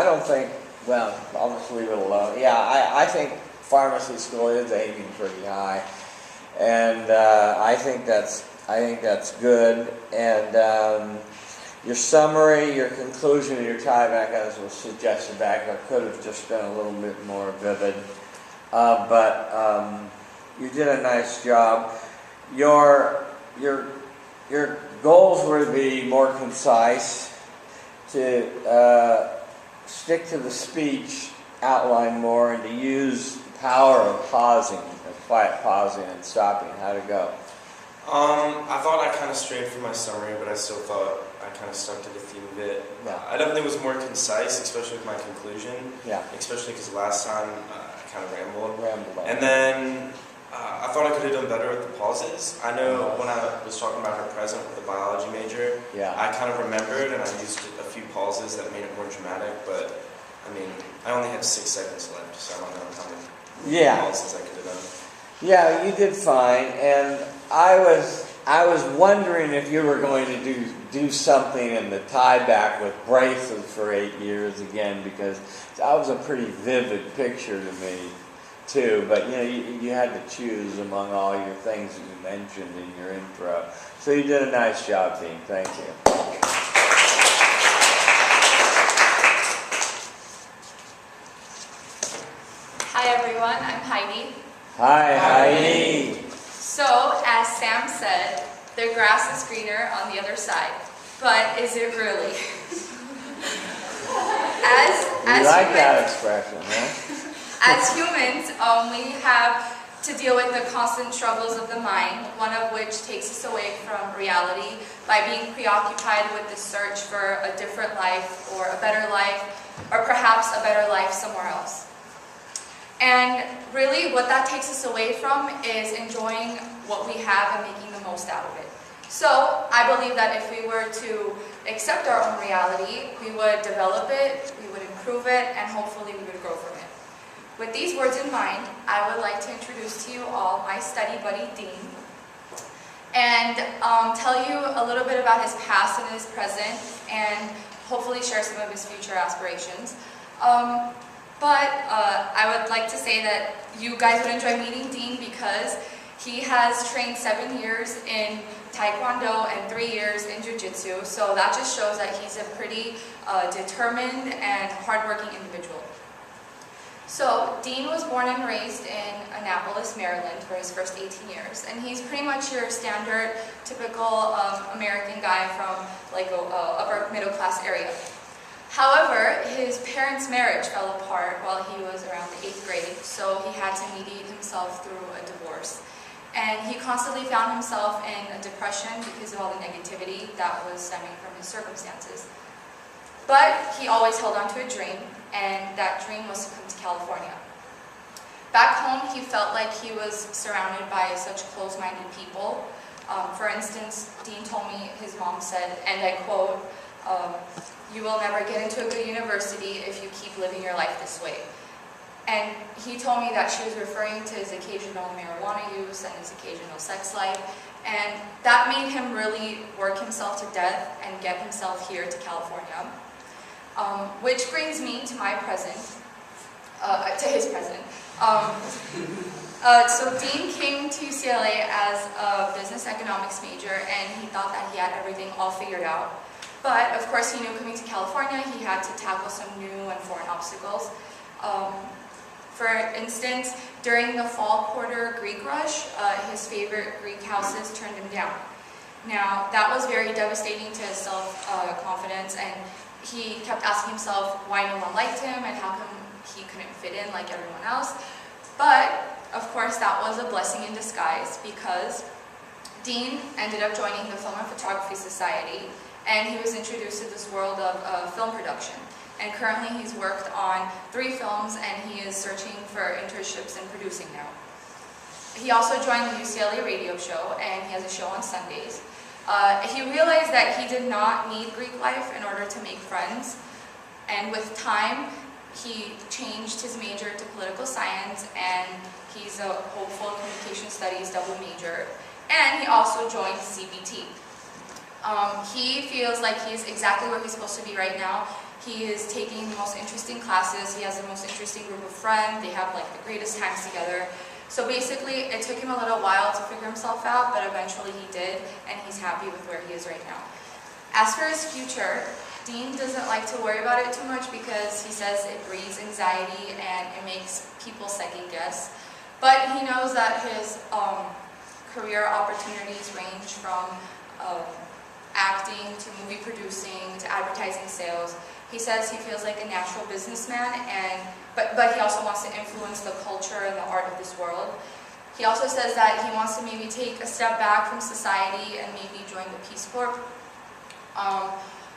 don't think, well, I'll just leave it alone. Yeah, I think pharmacy school is aiming pretty high, and I think that's good. And your summary, your conclusion, your tieback, as was suggested back, I could have just been a little bit more vivid, but you did a nice job. Your goals were to be more concise, to stick to the speech, outline more, and to use the power of pausing, of quiet pausing and stopping. How'd it go? I thought I kind of strayed from my summary, but I still thought I kind of stuck to the theme of it. Yeah. I definitely was more concise, especially with my conclusion, Yeah. especially because last time I kind of rambled. Ramble. And then I thought I could have done better with the pauses. I know when I was talking about her present with the biology major, Yeah. I kind of remembered and I used a few pauses that made it more dramatic, but I mean, I only had 6 seconds left, so I don't know how many pauses I could have done. Yeah, you did fine, and I was wondering if you were going to do something in the tie back with braces for 8 years again, because that was a pretty vivid picture to me too. But you know, you had to choose among all your things that you mentioned in your intro. So you did a nice job, Dean. Thank you. Hi everyone, I'm Heidi. Hi, Heidi. So, as Sam said, the grass is greener on the other side. But is it really? You like that expression, huh? As humans, we have to deal with the constant struggles of the mind, one of which takes us away from reality by being preoccupied with the search for a different life or a better life, or perhaps a better life somewhere else. And really what that takes us away from is enjoying what we have and making the most out of it. So I believe that if we were to accept our own reality, we would develop it, we would improve it, and hopefully we would grow from it. With these words in mind, I would like to introduce to you all my study buddy, Dean, and tell you a little bit about his past and his present, and hopefully share some of his future aspirations. But I would like to say that you guys would enjoy meeting Dean because he has trained 7 years in Taekwondo and 3 years in Jiu-Jitsu. So that just shows that he's a pretty determined and hardworking individual. So Dean was born and raised in Annapolis, Maryland for his first 18 years. And he's pretty much your standard, typical American guy from like a upper middle class area. However, his parents' marriage fell apart while he was around the 8th grade, so he had to mediate himself through a divorce. And he constantly found himself in a depression because of all the negativity that was stemming from his circumstances. But he always held on to a dream, and that dream was to come to California. Back home, he felt like he was surrounded by such close-minded people. For instance, Dean told me his mom said, and I quote, "You will never get into a good university if you keep living your life this way." And he told me that she was referring to his occasional marijuana use and his occasional sex life. And that made him really work himself to death and get himself here to California. Which brings me to my present, to his present. So Dean came to UCLA as a business economics major, and he thought that he had everything all figured out. But of course, he knew coming to California, he had to tackle some new and foreign obstacles. For instance, during the fall quarter Greek rush, his favorite Greek houses turned him down. Now, that was very devastating to his self-confidence, and he kept asking himself why no one liked him and how come he couldn't fit in like everyone else. But, of course, that was a blessing in disguise because Dean ended up joining the Film and Photography Society, and he was introduced to this world of film production. And currently he's worked on 3 films, and he is searching for internships in producing now. He also joined the UCLA radio show, and he has a show on Sundays. He realized that he did not need Greek life in order to make friends, and with time, he changed his major to political science, and he's a hopeful communication studies double major, and he also joined CBT. He feels like he's exactly where he's supposed to be right now. He is taking the most interesting classes, he has the most interesting group of friends, they have like the greatest times together. So basically, it took him a little while to figure himself out, but eventually he did, and he's happy with where he is right now. As for his future, Dean doesn't like to worry about it too much because he says it breeds anxiety and it makes people second guess. But he knows that his career opportunities range from acting to movie producing to advertising sales. He says he feels like a natural businessman, but he also wants to influence the culture and the art of this world. He also says that he wants to maybe take a step back from society and maybe join the Peace Corps.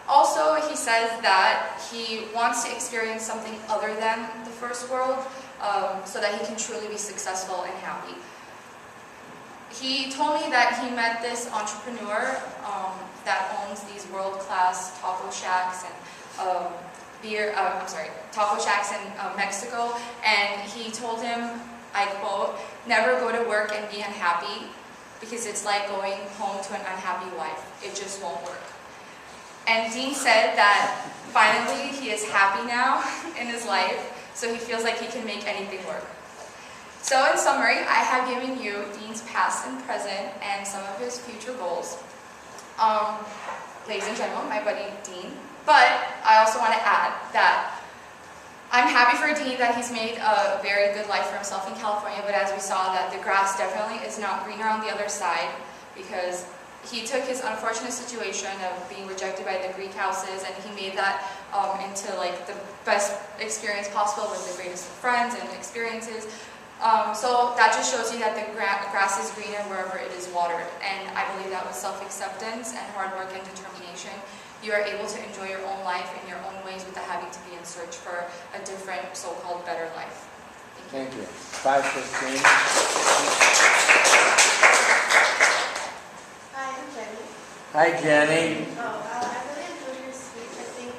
Also, he says that he wants to experience something other than the first world so that he can truly be successful and happy. He told me that he met this entrepreneur that owns these world-class taco shacks and taco shacks in Mexico, and he told him, I quote, "Never go to work and be unhappy because it's like going home to an unhappy wife. It just won't work." And Dean said that finally he is happy now in his life, so he feels like he can make anything work. So in summary, I have given you Dean's past and present and some of his future goals. Ladies and gentlemen, my buddy Dean. But I also want to add that I'm happy for Dean that he's made a very good life for himself in California, but as we saw that the grass definitely is not greener on the other side, because he took his unfortunate situation of being rejected by the Greek houses and he made that into like the best experience possible with the greatest of friends and experiences. So that just shows you that the grass is greener wherever it is watered, and I believe that with self-acceptance and hard work and determination, you are able to enjoy your own life in your own ways without having to be in search for a different so-called better life. Thank you. 5:15. Hi, I'm Jenny. Hi, Jenny. I really enjoyed your speech. I think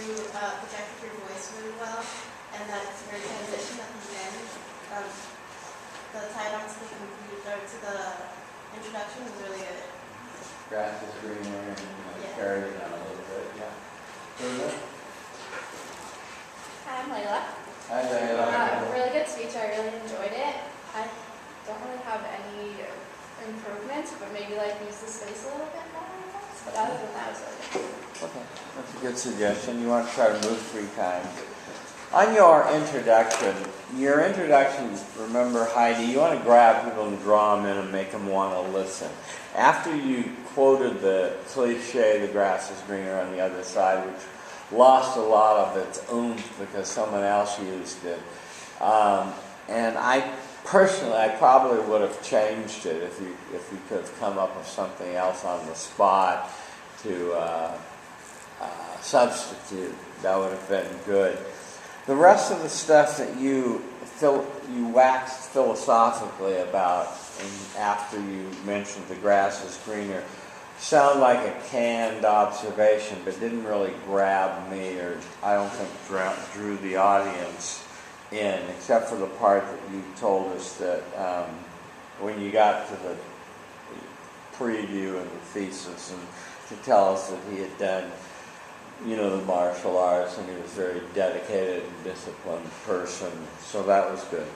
you projected your voice really well, and that it's a great transition at the end. The tie-down to the computer, to the introduction was really good. Grass is greener and Yeah. carried it on a little bit, yeah. Susan? Hi, I'm Layla. Hi, Layla. Really good speech. I really enjoyed it. I don't really have any improvements, but maybe like use the space a little bit more, I guess. But other than that, it was really good. Okay, that's a good suggestion. You want to try to move 3 times. On your introduction, remember, Heidi, you want to grab people and draw them in and make them want to listen. After you quoted the cliche, the grass is greener on the other side, which lost a lot of its oomph because someone else used it. And I probably would have changed it if you could have come up with something else on the spot to substitute. That would have been good. The rest of the stuff that you waxed philosophically about, and after you mentioned the grass is greener, sound like a canned observation, but didn't really grab me, or I don't think drew the audience in, except for the part that you told us that when you got to the preview and the thesis, and to tell us that he had done the martial arts, and he was a very dedicated and disciplined person. So that was good.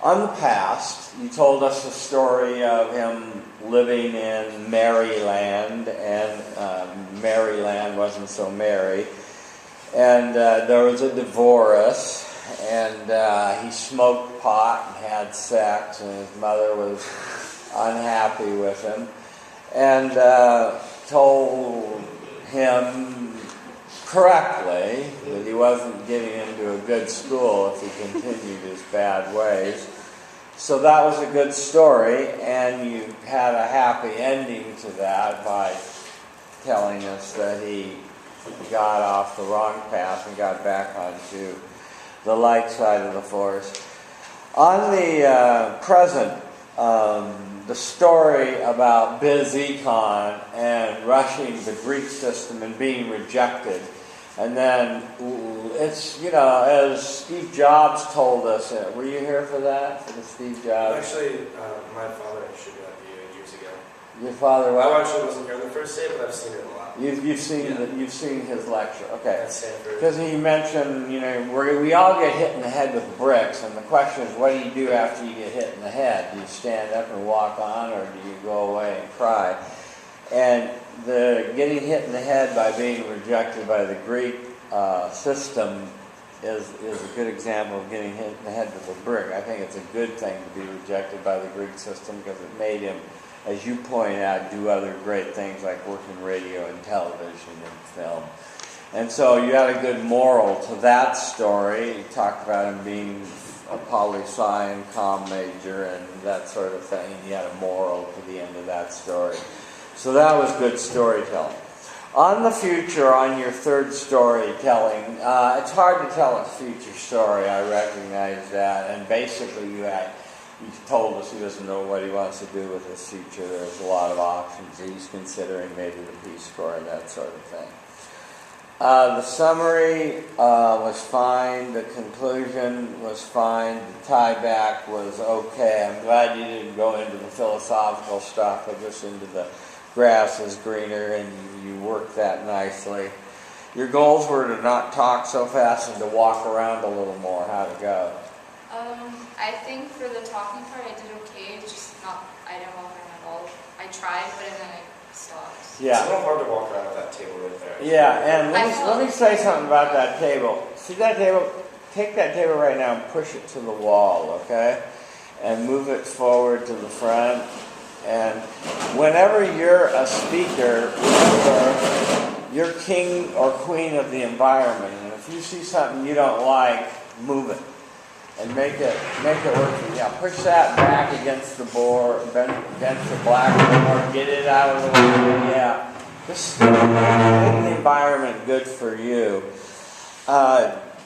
On the past, you told us the story of him living in Maryland, and Maryland wasn't so merry. And there was a divorce, and he smoked pot and had sex, and his mother was unhappy with him, and told him correctly that he wasn't getting into a good school if he continued his bad ways. So that was a good story, and you had a happy ending to that by telling us that he got off the wrong path and got back onto the light side of the force. On the present, the story about Biz Econ and rushing the Greek system and being rejected. And then it's, as Steve Jobs told us, were you here for that, for the Steve Jobs? Actually, my father showed me that video years ago. Your father what? I actually wasn't here on the first day, but I've seen it a lot. You've seen his lecture, okay. At Stanford. Because he mentioned, we all get hit in the head with bricks, and the question is, what do you do after you get hit in the head? Do you stand up and walk on, or do you go away and cry? And the getting hit in the head by being rejected by the Greek system is a good example of getting hit in the head with a brick. I think it's a good thing to be rejected by the Greek system because it made him, as you point out, do other great things like work in radio and television and film. And so you had a good moral to that story. You talked about him being a poli-sci and comm major and that sort of thing. And you had a moral to the end of that story. So that was good storytelling. On the future, on your third storytelling, it's hard to tell a future story, I recognize that, and basically you told us he doesn't know what he wants to do with his future. There's a lot of options. He's considering maybe the Peace Corps and that sort of thing. The summary was fine, the conclusion was fine, the tie-back was okay. I'm glad you didn't go into the philosophical stuff, but just into the grass is greener, and you worked that nicely. Your goals were to not talk so fast and to walk around a little more. How'd it go? I think for the talking part I did okay, just I didn't walk around at all. I tried, but then I stopped. Yeah. It's a little hard to walk around with that table right there. Yeah, and let me say something about that table. See that table? Take that table right now and push it to the wall, okay? And move it forward to the front. And whenever you're a speaker, remember, you're king or queen of the environment. And if you see something you don't like, move it. And make it work for you. Yeah, push that back against the board, against the blackboard, get it out of the way. Yeah. Just make the environment good for you.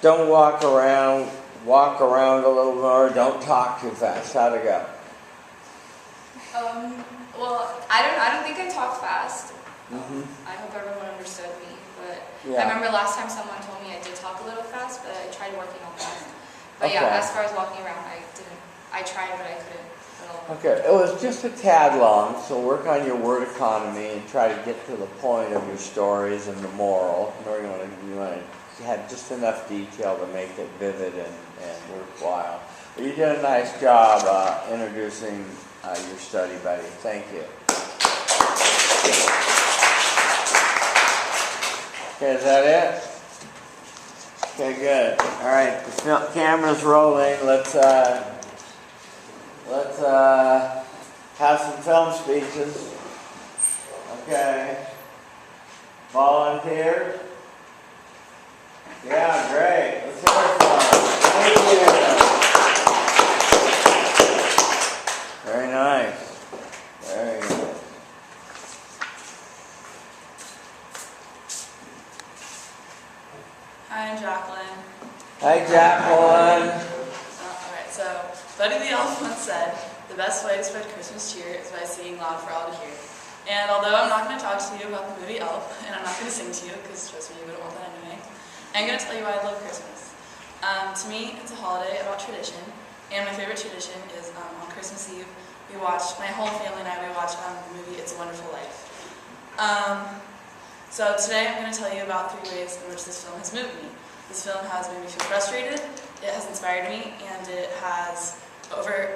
Don't walk around a little more, don't talk too fast. How'd it go? Well, I don't think I talked fast. Mm-hmm. I hope everyone understood me, but Yeah. I remember last time someone told me I did talk a little fast, but I tried working on that. But yeah, Okay. as far as walking around, I tried, but I couldn't at all. Okay, it was just a tad long, so work on your word economy and try to get to the point of your stories and the moral. You want to have just enough detail to make it vivid and worthwhile. But you did a nice job introducing your study buddy. Thank you. Okay, is that it? Okay, good. All right, the camera's rolling. Let's have some film speeches. Okay. Volunteers? Yeah, great. Let's hear it for them. Thank you. Very nice. Very good. Hi, I'm Jacqueline. Hi, Jacqueline. Alright, so Buddy the Elf once said, the best way to spread Christmas cheer is by singing loud for all to hear. And although I'm not going to talk to you about the movie Elf, and I'm not going to sing to you, because trust me, you wouldn't want that anyway, I'm going to tell you why I love Christmas. To me, it's a holiday about tradition, and my favorite tradition is on Christmas Eve, my whole family and I, we watch the movie It's a Wonderful Life. So today I'm going to tell you about 3 ways in which this film has moved me. This film has made me feel frustrated, it has inspired me, and it has,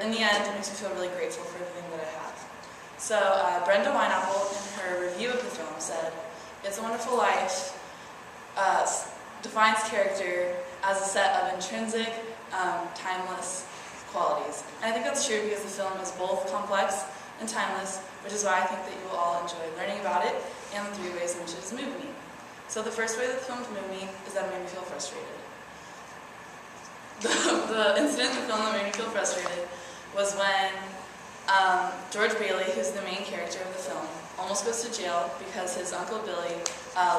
in the end, it makes me feel really grateful for everything that I have. So Brenda Wineapple, in her review of the film, said, It's a Wonderful Life defines character as a set of intrinsic, timeless qualities. And I think that's true because the film is both complex and timeless, which is why I think that you will all enjoy learning about it and the 3 ways in which it has moved me. So the first way that the film has moved me is that it made me feel frustrated. The incident in the film that made me feel frustrated was when George Bailey, who's the main character of the film, almost goes to jail because his Uncle Billy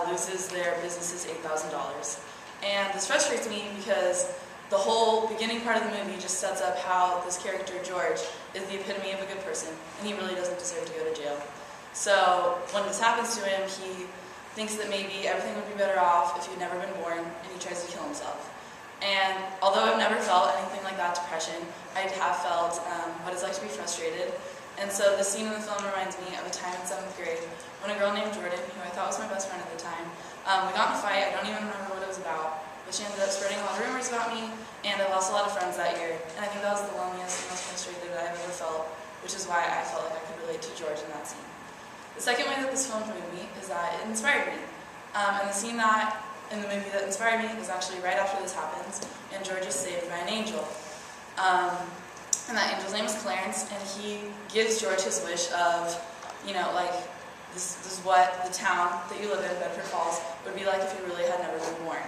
loses their business's $8,000. And this frustrates me because the whole beginning part of the movie just sets up how this character, George, is the epitome of a good person, and he really doesn't deserve to go to jail. So when this happens to him, he thinks that maybe everything would be better off if he'd never been born, and he tries to kill himself. And although I've never felt anything like that depression, I have felt what it's like to be frustrated. And so the scene in the film reminds me of a time in 7th grade when a girl named Jordan, who I thought was my best friend at the time, we got in a fight. I don't even remember what it was about, but she ended up spreading a lot of rumors about me, and I lost a lot of friends that year. And I think that was the loneliest and most frustrated I've ever felt, which is why I felt like I could relate to George in that scene. The second way that this film moved me is that it inspired me. And the scene in the movie that inspired me is actually right after this happens, and George is saved by an angel. And that angel's name is Clarence, and he gives George his wish of, this is what the town that you live in, Bedford Falls, would be like if you really had never been born.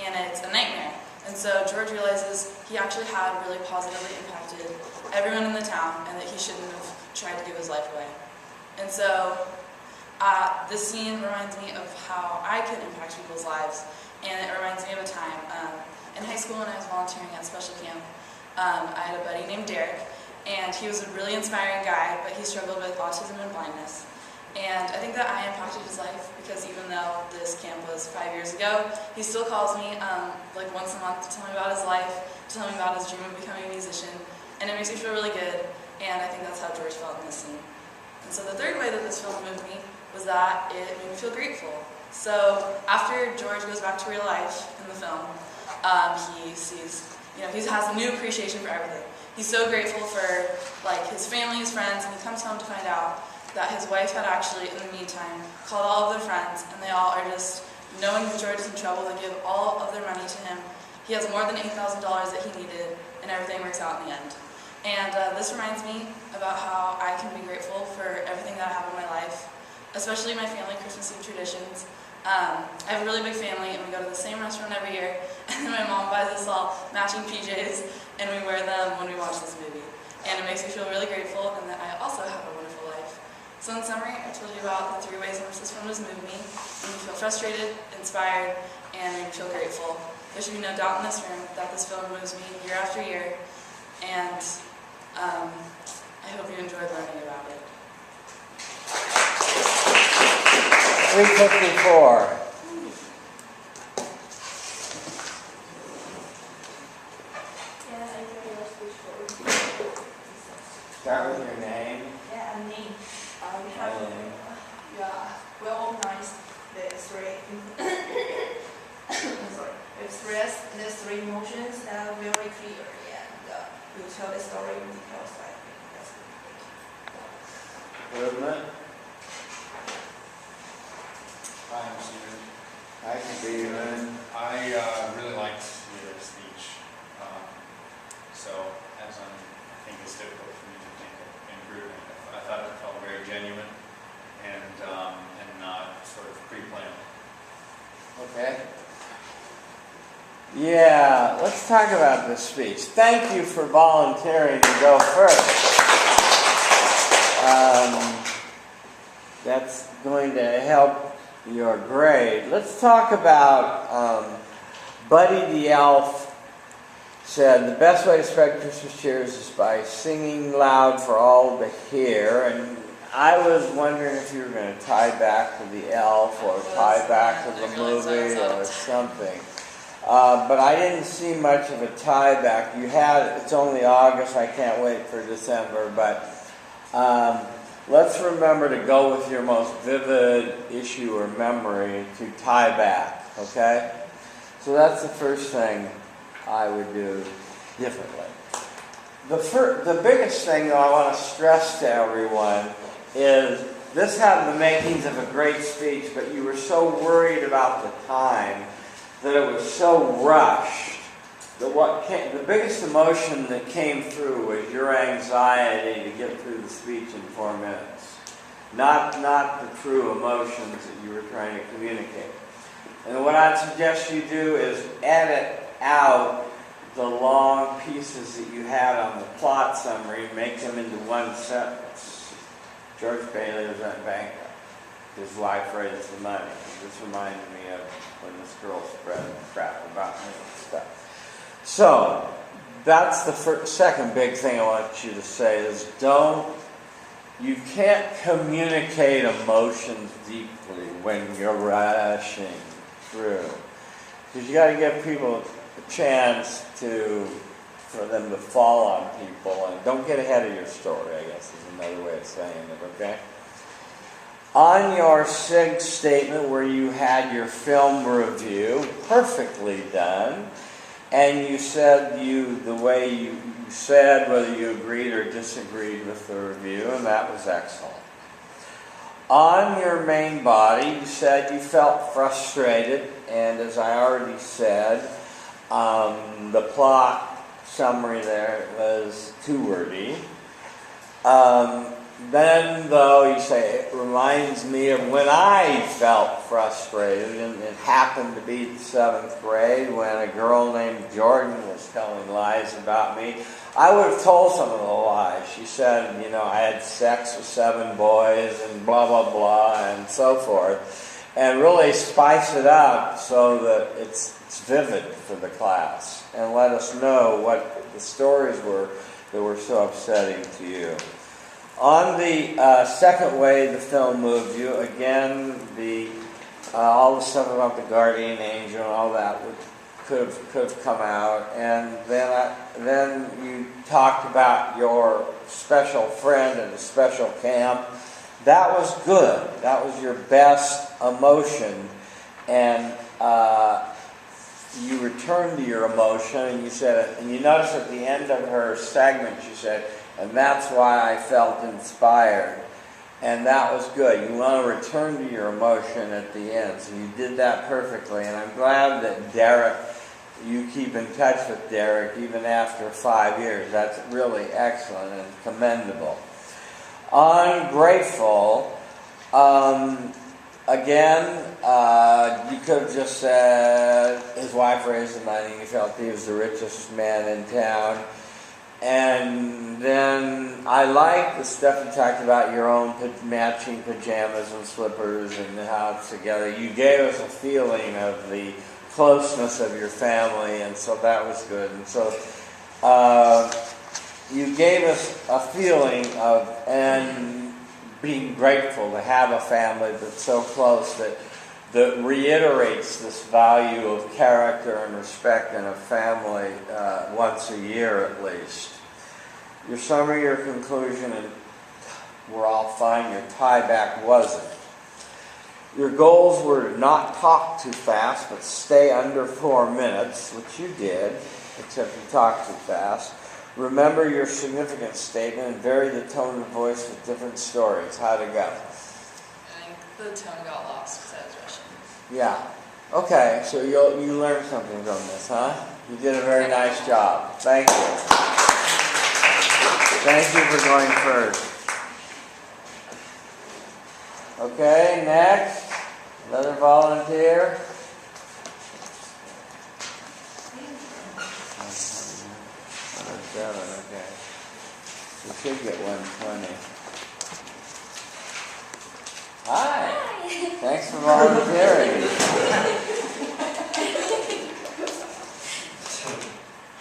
And it's a nightmare. And so George realizes he actually had really positively impacted everyone in the town, and that he shouldn't have tried to give his life away. And so This scene reminds me of how I could impact people's lives, and it reminds me of a time in high school when I was volunteering at special camp. I had a buddy named Derek, and he was a really inspiring guy, but he struggled with autism and blindness. And I think that I impacted his life because even though this camp was 5 years ago, he still calls me like once a month to tell me about his life, to tell me about his dream of becoming a musician, and it makes me feel really good, and I think that's how George felt in this scene. And so the third way that this film moved me was that it made me feel grateful. So after George goes back to real life in the film, he sees, he has a new appreciation for everything. He's so grateful for like his family, his friends, and he comes home to find out that his wife had actually, in the meantime, called all of their friends, and they all are just, knowing that George is in trouble, they give all of their money to him. He has more than $8,000 that he needed, and everything works out in the end. And this reminds me about how I can be grateful for everything that I have in my life, especially my family Christmas Eve traditions. I have a really big family, and we go to the same restaurant every year, and then my mom buys us all matching PJs, and we wear them when we watch this movie. And it makes me feel really grateful, and that I also have a wonderful life. So in summary, I told you about the 3 ways in which this film has moved me. Made me feel frustrated, inspired, and made me feel grateful. There should be no doubt in this room that this film moves me year after year, and I hope you enjoyed learning about it. 354. Yeah, I enjoyed your speech for Start with your name. Yeah, and me. We have well organized the three sorry, express the 3 emotions very clearly, and you tell the story in details. I think that's good. Movement. Hi, I'm Steven. Hi, Steven. I really liked your speech. So, as I think it's difficult for me to think of improvement, I thought it felt very genuine and not sort of pre-planned. Okay. Yeah, let's talk about this speech. Thank you for volunteering to go first. That's going to help your grade. Let's talk about Buddy the Elf said, the best way to spread Christmas cheers is by singing loud for all to hear. And I was wondering if you were going to tie back to the elf or tie back to the movie or something. But I didn't see much of a tie back. You had, it's only August, I can't wait for December, but let's remember to go with your most vivid issue or memory to tie back, okay? So that's the first thing I would do differently. The biggest thing that I want to stress to everyone is this had the makings of a great speech, but you were so worried about the time that it was so rushed that the biggest emotion that came through was your anxiety to get through the speech in 4 minutes, not the true emotions that you were trying to communicate. And what I'd suggest you do is edit out the long pieces that you had on the plot summary, make them into one sentence. George Bailey was went bankrupt. His wife raised the money. This reminded me of when this girl spread crap about me and stuff. So, that's the second big thing I want you to say is you can't communicate emotions deeply when you're rushing through. Because you got to give people a chance for them to fall on people, and don't get ahead of your story, I guess is another way of saying it, okay? On your SIG statement where you had your film review, perfectly done, and you said the way you said whether you agreed or disagreed with the review, and that was excellent. On your main body, you said you felt frustrated, and as I already said, the plot summary there was too wordy. then, though, you say, it reminds me of when I felt frustrated, and it happened to be the 7th grade when a girl named Jordan was telling lies about me. I would have told some of the lies. She said, you know, I had sex with 7 boys and blah, blah, blah, and so forth, and really spice it up so that it's vivid for the class, and let us know what the stories were that were so upsetting to you. On the second way the film moved you, again, all the stuff about the guardian angel and all that could have come out, and then you talked about your special friend at a special camp. That was good. That was your best emotion, and you returned to your emotion, and you said, and you notice at the end of her segment, she said, and that's why I felt inspired. And that was good. You want to return to your emotion at the end. So you did that perfectly. And I'm glad that Derek, you keep in touch with Derek even after 5 years. That's really excellent and commendable. On Grateful, again, you could have just said his wife raised the money. He felt he was the richest man in town. And then I like the stuff you talked about, your own matching pajamas and slippers and how it's together. You gave us a feeling of the closeness of your family, and so that was good. And so you gave us a feeling of and being grateful to have a family that's so close that reiterates this value of character and respect in a family once a year at least. Your summary, your conclusion, and we're all fine, your tie-back wasn't. Your goals were to not talk too fast, but stay under 4 minutes, which you did, except you talked too fast. Remember your significant statement and vary the tone of voice with different stories. How'd it go? I think the tone got lost because I was rushing. Yeah. Okay, so you learned something from this, huh? You did a very nice job. Thank you. Thank you for going first. Okay, next. Another volunteer. Okay. You should get 120. Hi. Thanks for volunteering.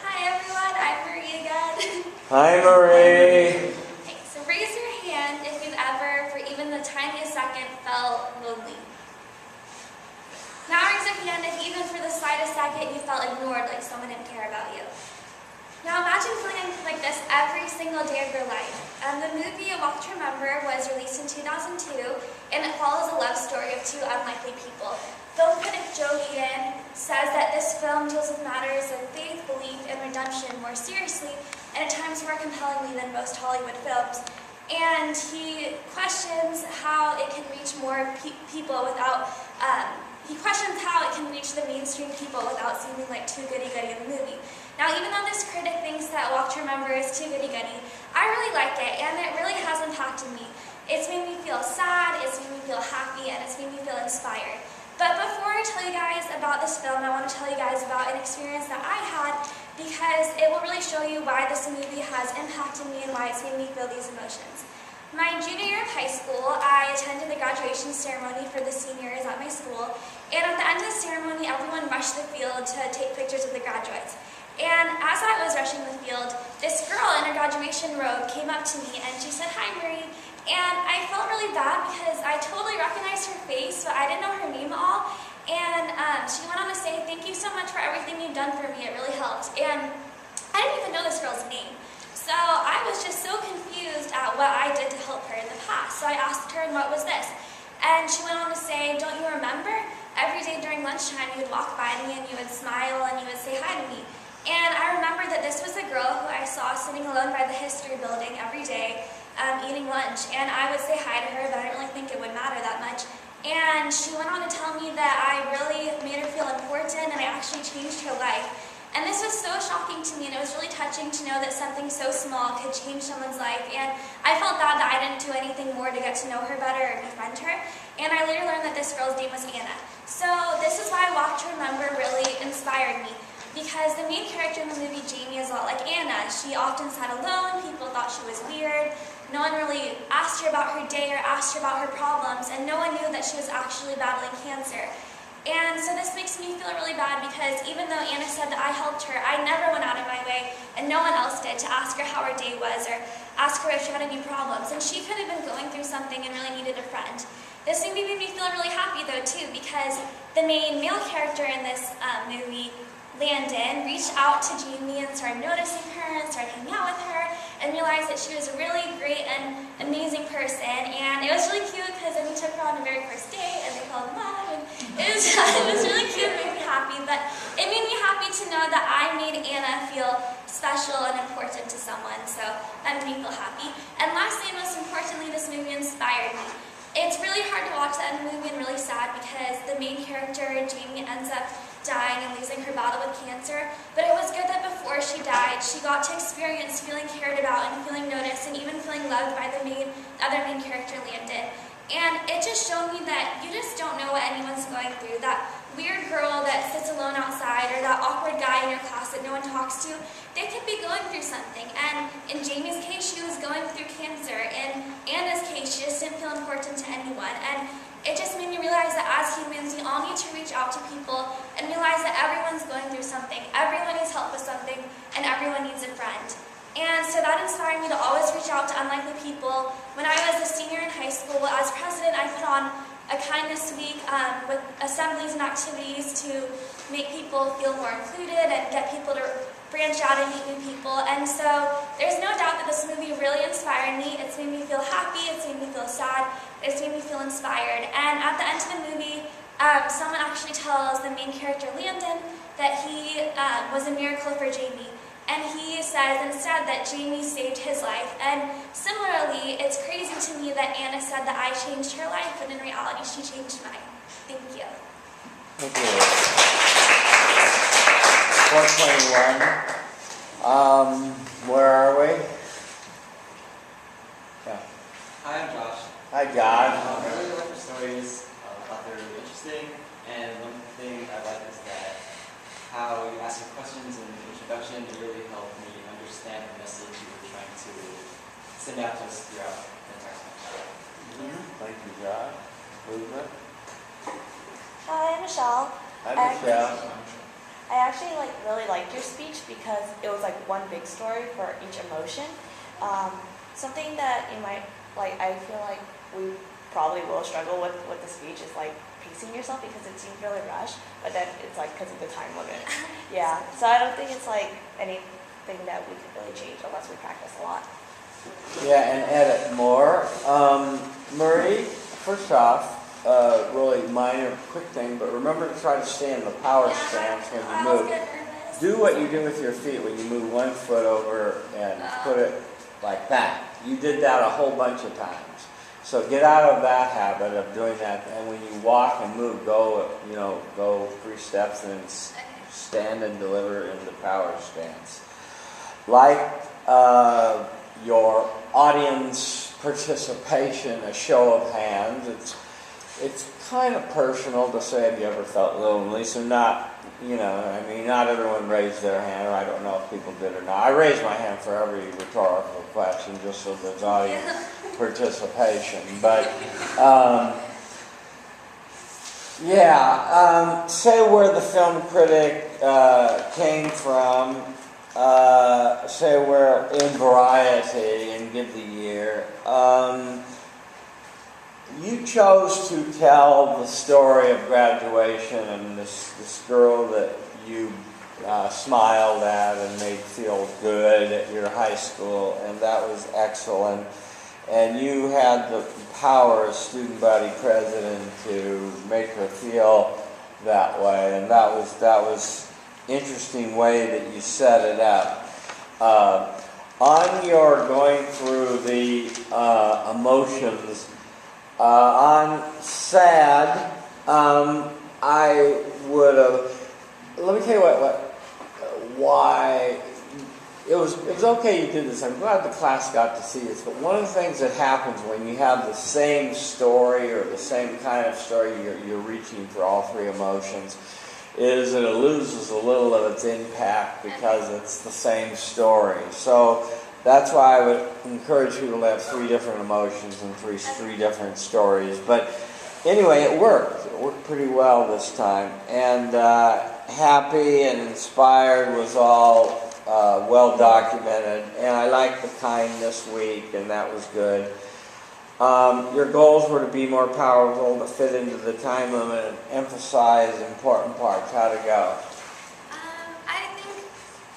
Hi everyone, I'm Marie again. Hi, Marie. Okay, so raise your hand if you've ever, for even the tiniest second, felt lonely. Now raise your hand if even for the slightest second you felt ignored, like someone didn't care about you. Now imagine feeling like this every single day of your life. The movie A Walk to Remember was released in 2002, and it follows a love story of 2 unlikely people. Film critic Joe Eden says that this film deals with matters of faith, belief, and redemption more seriously, and at times more compellingly than most Hollywood films. And he questions how it can reach more people without, he questions how it can reach the mainstream people without seeming like too goody-goody in the movie. Now, even though this critic thinks that Walk to Remember is too goody-goody, I really like it, and it really has impacted me. It's made me feel sad, it's made me feel happy, and it's made me feel inspired. But before I tell you guys about this film, I want to tell you guys about an experience that I had, because it will really show you why this movie has impacted me and why it's made me feel these emotions. My junior year of high school, I attended the graduation ceremony for the seniors at my school, and at the end of the ceremony, everyone rushed the field to take pictures of the graduates. And as I was rushing the field, this girl in her graduation robe came up to me and she said, "Hi, Marie." And I felt really bad because I totally recognized her face, but I didn't know her name at all. And she went on to say, "Thank you so much for everything you've done for me, it really helped." And I didn't even know this girl's name. So I was just so confused at what I did to help her in the past. So I asked her, "And what was this?" And she went on to say, "Don't you remember? Every day during lunchtime you would walk by me and you would smile and you would say hi to me." And I remember that this was a girl who I saw sitting alone by the history building every day, eating lunch. And I would say hi to her, but I didn't really think it would matter that much. And she went on to tell me that I really made her feel important and I actually changed her life. And And this was so shocking to me, and it was really touching to know that something so small could change someone's life. And I felt bad that I didn't do anything more to get to know her better or befriend her. And I later learned that this girl's name was Anna. So this is why Walk to Remember really inspired me. Because the main character in the movie, Jamie, is a lot like Anna. She often sat alone, people thought she was weird, no one really asked her about her day or asked her about her problems, and no one knew that she was actually battling cancer. And so this makes me feel really bad because even though Anna said that I helped her, I never went out of my way, and no one else did, to ask her how her day was or ask her if she had any problems. And she could have been going through something and really needed a friend. This movie made me feel really happy though too, because the main male character in this movie, Landon, reached out to Jamie and started noticing her and started hanging out with her and realized that she was a really great and amazing person. And it was really cute because we took her on the very first date and they fell in love. And it was really cute and made me happy. But it made me happy to know that I made Anna feel special and important to someone. So that made me feel happy. And lastly, and most importantly, this movie inspired me. It's really hard to watch that movie and really sad because the main character, Jamie, ends up dying and losing her battle with cancer. But it was good that before she died, she got to experience feeling cared about and feeling noticed and even feeling loved by the other main character, Landon. And it just showed me that you just don't know what anyone's going through. That weird girl that sits alone outside or that awkward guy in your class that no one talks to, they could be going through something. And in Jamie's case, she was going through cancer. In Anna's case, she just didn't feel important to anyone. And it just made me realize that as humans, we all need to reach out to people and realize that everyone's going through something, everyone needs help with something, and everyone needs a friend. And so that inspired me to always reach out to unlikely people. When I was a senior in high school, as president, I put on a kindness week with assemblies and activities to make people feel more included and get people to branch out and meet new people. And so there's no doubt that this movie really inspired me. It's made me feel happy, it's made me feel sad, it's made me feel inspired. And at the end of the movie, someone actually tells the main character, Landon, that he was a miracle for Jamie. And he says instead that Jamie saved his life. And similarly, it's crazy to me that Anna said that I changed her life, but in reality, she changed mine. Thank you. Thank you. 421. Where are we? Yeah. Hi, I'm Josh. Hi, John. I really like your stories. I thought they were really interesting. And one thing I like is that how you ask your questions in the introduction really helped me understand the message you were trying to send out to us throughout the text message. Thank you, John. Movement. Hi, I'm Michelle. Hi, Michelle. I actually really liked your speech because it was like one big story for each emotion. Something that you might I feel like we probably will struggle with the speech is like pacing yourself because it seems really rushed, but then it's like because of the time limit. Yeah, so I don't think it's like anything that we could really change unless we practice a lot. Yeah, and edit more. Marie, first off, really minor, quick thing, but remember to try to stay in the power stance when you move. Do what you do with your feet when you move one foot over and put it like that. You did that a whole bunch of times. So get out of that habit of doing that, and when you walk and move, go 3 steps and then stand and deliver in the power stance. Like your audience participation, a show of hands, it's kind of personal to say, have you ever felt lonely? So not everyone raised their hand, or I don't know if people did or not. I raised my hand for every rhetorical question just so there's audience participation. But, say where the film critic came from, say where in Variety, and give the year. You chose to tell the story of graduation and this girl that you smiled at and made feel good at your high school, and that was excellent. And you had the power as student body president to make her feel that way, and that was interesting way that you set it up. On your going through the emotions, on sad, I would have. Let me tell you why it was okay you did this. I'm glad the class got to see this. But one of the things that happens when you have the same story or the same kind of story, you're reaching for all three emotions, is that it loses a little of its impact because it's the same story. So that's why I would encourage people to have three different emotions and three different stories. But anyway, it worked. It worked pretty well this time. And happy and inspired was all well documented. And I liked the kindness week, and that was good. Your goals were to be more powerful, to fit into the time limit, and emphasize important parts. How'd it go? I think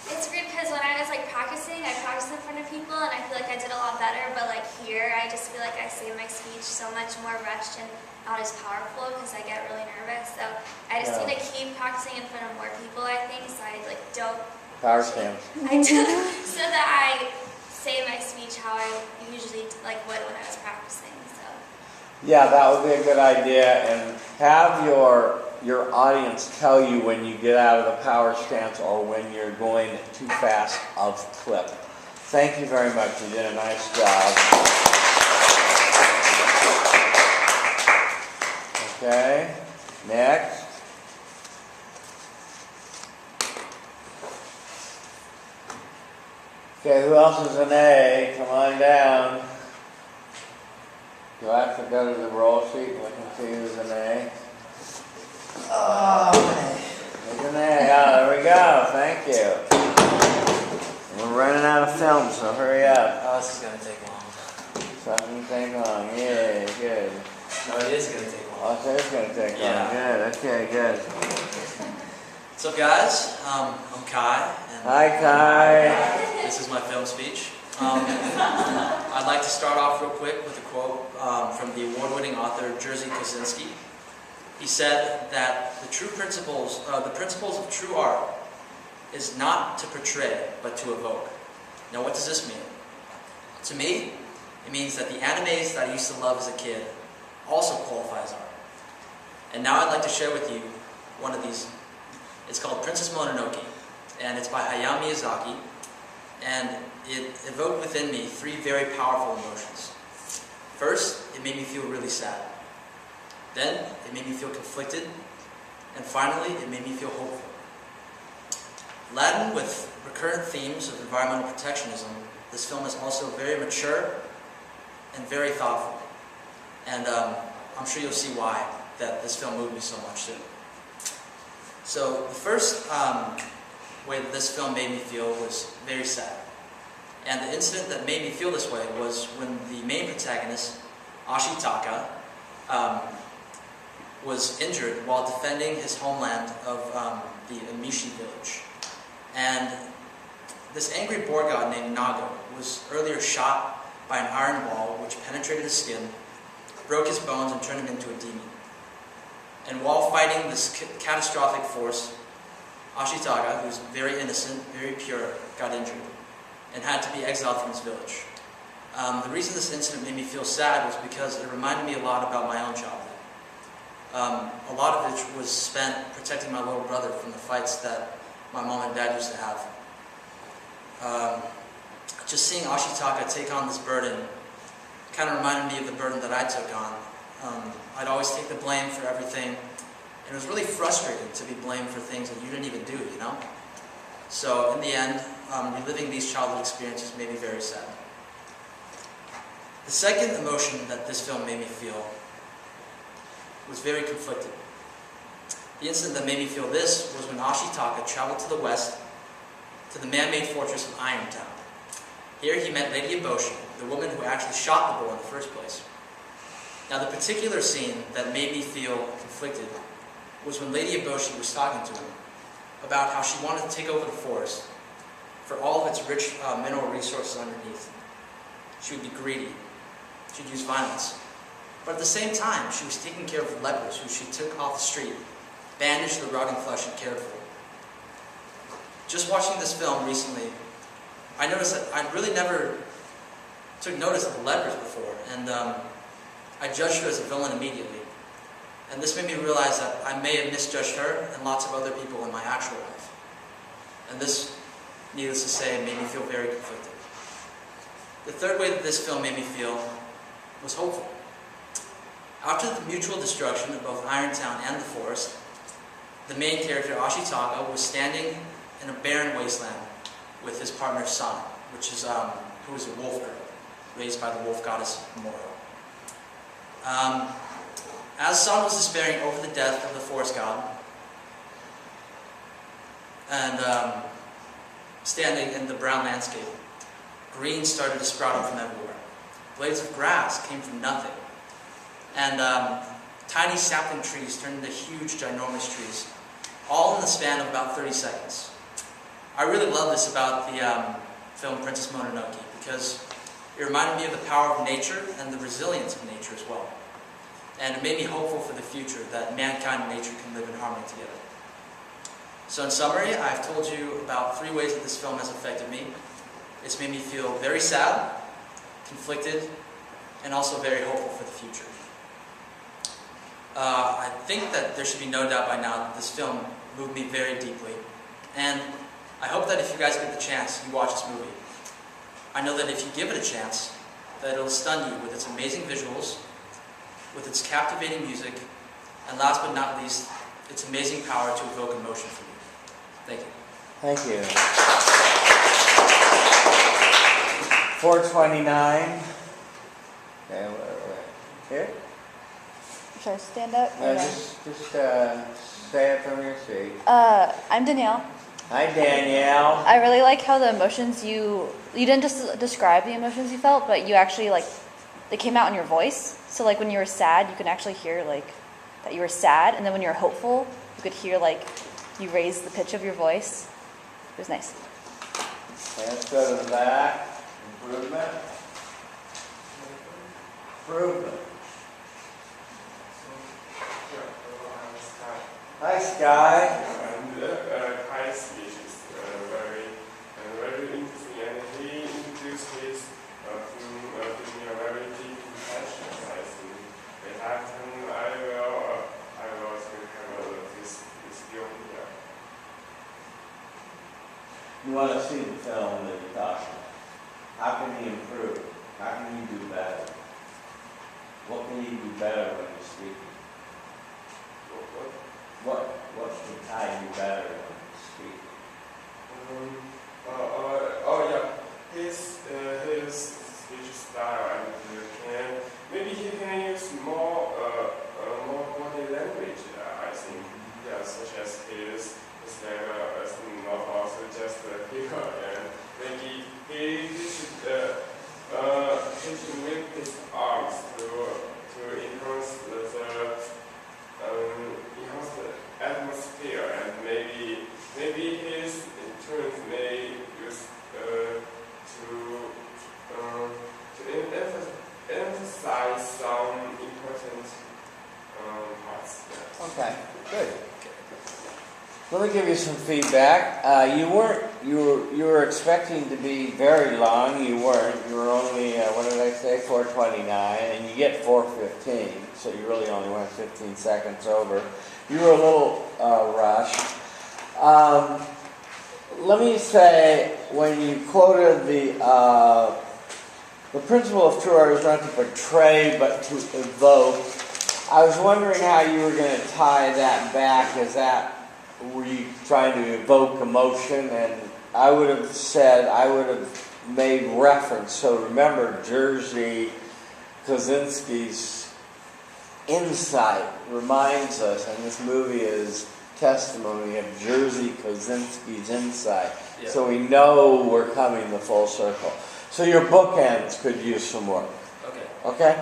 it's great because when I was like practicing, I practiced in front of people and I feel like I did a lot better, but like here, I just feel like I say my speech so much more rushed and not as powerful because I get really nervous. So I just need to keep practicing in front of more people, I think, so I like don't... Power stance. So that I say my speech how I usually like would when I was practicing. So yeah, that would be a good idea, and have your audience tell you when you get out of the power stance or when you're going too fast of clip. Thank you very much. You did a nice job. Okay, next. Okay, who else is an A? Come on down. Do I have to go to the roll sheet and look and see who's an A? Oh, there's an A. Oh, there we go. Thank you. We're running out of film, so hurry up. Oh, this is going to take long. Doesn't take long. Yeah, good. No, it is going to take long. Oh, it is going to take long. Good. Okay, good. What's up, guys? I'm Kai. And hi, Kai. This is my film speech. I'd like to start off real quick with a quote from the award-winning author Jerzy Kosinski. He said that the principles of true art is not to portray, but to evoke. Now, what does this mean? To me, it means that the animes that I used to love as a kid also qualify as art. And now I'd like to share with you one of these. It's called Princess Mononoke, and it's by Hayao Miyazaki, and it evoked within me three very powerful emotions. First, it made me feel really sad. Then, it made me feel conflicted. And finally, it made me feel hopeful. Laden with recurrent themes of environmental protectionism, this film is also very mature and very thoughtful. And I'm sure you'll see why that this film moved me so much too. So the first way that this film made me feel was very sad. And the incident that made me feel this way was when the main protagonist, Ashitaka, was injured while defending his homeland of the Amishi village. And this angry boar god named Nago was earlier shot by an iron ball which penetrated his skin, broke his bones, and turned him into a demon. And while fighting this catastrophic force, Ashitaka, who's very innocent, very pure, got injured and had to be exiled from his village. The reason this incident made me feel sad was because it reminded me a lot about my own childhood. A lot of it was spent protecting my little brother from the fights that my mom and dad used to have. Just seeing Ashitaka take on this burden kind of reminded me of the burden that I took on. I'd always take the blame for everything, and it was really frustrating to be blamed for things that you didn't even do, you know? So in the end, reliving these childhood experiences made me very sad. The second emotion that this film made me feel was very conflicted. The incident that made me feel this was when Ashitaka traveled to the west to the man-made fortress of Irontown. Here he met Lady Eboshi, the woman who actually shot the boar in the first place. Now the particular scene that made me feel conflicted was when Lady Eboshi was talking to him about how she wanted to take over the forest for all of its rich mineral resources underneath. She would be greedy. She'd use violence. But at the same time, she was taking care of lepers who she took off the street, bandaged their rotting flesh, and cared for. Just watching this film recently, I noticed that I really never took notice of the lepers before, and I judged her as a villain immediately. And this made me realize that I may have misjudged her and lots of other people in my actual life. And this, needless to say, made me feel very conflicted. The third way that this film made me feel was hopeful. After the mutual destruction of both Irontown and the forest, the main character, Ashitaka, was standing in a barren wasteland with his partner, Sana, who is a wolf girl, raised by the wolf goddess Moro. As Sana was despairing over the death of the forest god, and standing in the brown landscape, green started to sprout up from everywhere. Blades of grass came from nothing. And tiny sapling trees turned into huge, ginormous trees, all in the span of about 30 seconds. I really love this about the film Princess Mononoke, because it reminded me of the power of nature and the resilience of nature as well. And it made me hopeful for the future that mankind and nature can live in harmony together. So in summary, I've told you about 3 ways that this film has affected me. It's made me feel very sad, conflicted, and also very hopeful for the future. I think that there should be no doubt by now that this film moved me very deeply. And I hope that if you guys get the chance, you watch this movie. I know that if you give it a chance, that it'll stun you with its amazing visuals, with its captivating music, and last but not least, its amazing power to evoke emotion from you. Thank you. Thank you. 429. Okay, here? Should I stand up? No, just say it from your seat. I'm Danielle. Hi, Danielle. I really like how the emotions you didn't just describe the emotions you felt, but you actually they came out in your voice. So when you were sad, you can actually hear that you were sad, and then when you were hopeful, you could hear you raised the pitch of your voice. It was nice. Okay, let's go to the back. Improvement. Improvement. Hi, Sky. High speech is very interesting, and he introduced his film giving a very deep impression. I think at that time I will still have this film here. You want to see the film that you're talking about. How can he improve? How can he do better? What can he do better when he's speaking? What can I do better when he's speaking? His speech style, and maybe he can use more body language. I think, such as his level is not also just here, and maybe he should whip his arms to enhance the atmosphere, and maybe his turns may use to emphasize some important parts. Okay, good. Let me give you some feedback. You were expecting to be very long. You weren't. You were only, what did I say, 429, and you get 415, so you really only went 15 seconds over. You were a little rushed. Let me say, when you quoted the principle of true art is not to portray, but to evoke, I was wondering how you were going to tie that back. Were you trying to evoke emotion? And I would have made reference. So remember, Jerzy Kosinski's insight reminds us, and this movie is testimony of Jerzy Kosinski's insight. Yeah. So we know we're coming the full circle. So your bookends could use some work. Okay. Okay?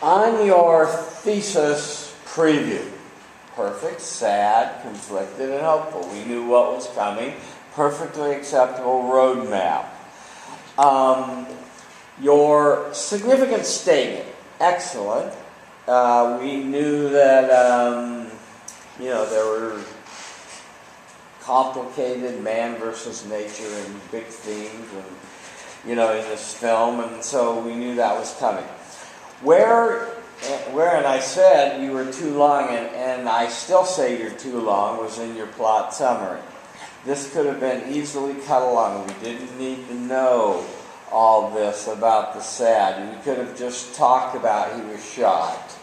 On your thesis preview, perfect, sad, conflicted, and hopeful. We knew what was coming. Perfectly acceptable roadmap. Your significant statement, excellent. We knew that, there were complicated man versus nature and big themes, and, in this film, and so we knew that was coming. Where and I said you were too long, and I still say you're too long, was in your plot summary. this could have been easily cut along. We didn't need to know all this about the sad. We could have just talked about he was shot.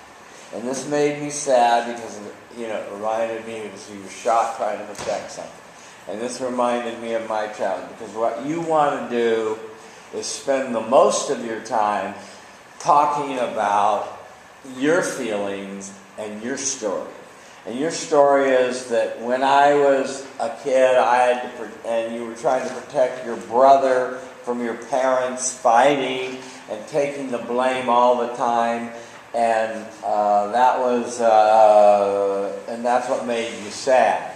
And this made me sad because, it reminded me because he was shot trying to protect something. And this reminded me of my childhood, because what you want to do is spend the most of your time talking about your feelings and your story. And your story is that when I was a kid, and you were trying to protect your brother from your parents fighting and taking the blame all the time, and that's what made you sad.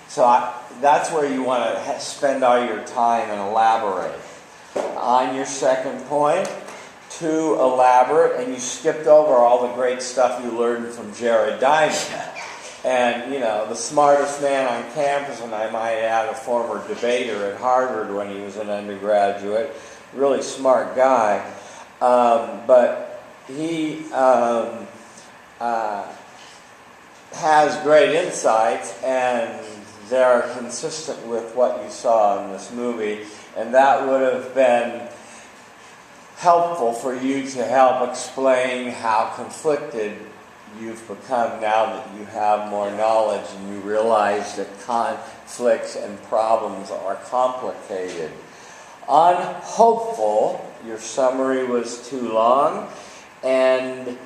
So that's where you want to spend all your time and elaborate. On your second point, too elaborate, and you skipped over all the great stuff you learned from Jared Diamond. And, the smartest man on campus, and I might add a former debater at Harvard when he was an undergraduate, really smart guy. But he has great insights, and they're consistent with what you saw in this movie, and that would have been helpful for you to help explain how conflicted you've become now that you have more knowledge and you realize that conflicts and problems are complicated. On hopeful, your summary was too long, and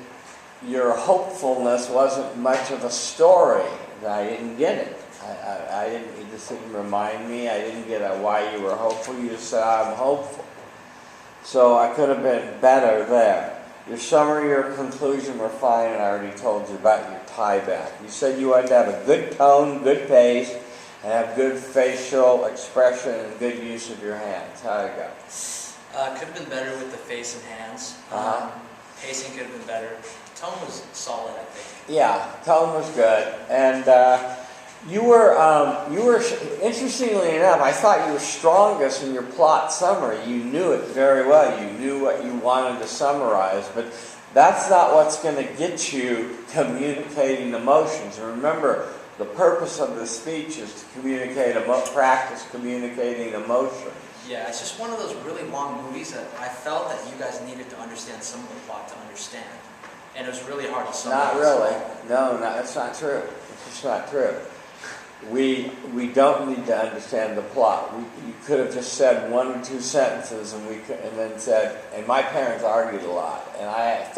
your hopefulness wasn't much of a story. I didn't get it. I didn't. You just didn't remind me. I didn't get why you were hopeful. You just said, I'm hopeful. So I could have been better there. Your summary, your conclusion were fine, and I already told you about your tie back. You said you wanted to have a good tone, good pace, and have good facial expression and good use of your hands. How'd it go? Could have been better with the face and hands. Pacing could have been better. Tone was solid, I think. Yeah, tone was good, and you were interestingly enough, I thought you were strongest in your plot summary. You knew it very well. You knew what you wanted to summarize, but that's not what's going to get you communicating emotions. And remember, the purpose of the speech is to practice communicating emotion. Yeah, it's just one of those really long movies that I felt that you guys needed to understand some of the plot to understand. And it was really hard to summarize. Not really. No, that's not true. It's just not true. We don't need to understand the plot. You could have just said one or two sentences, and then said. And my parents argued a lot, and I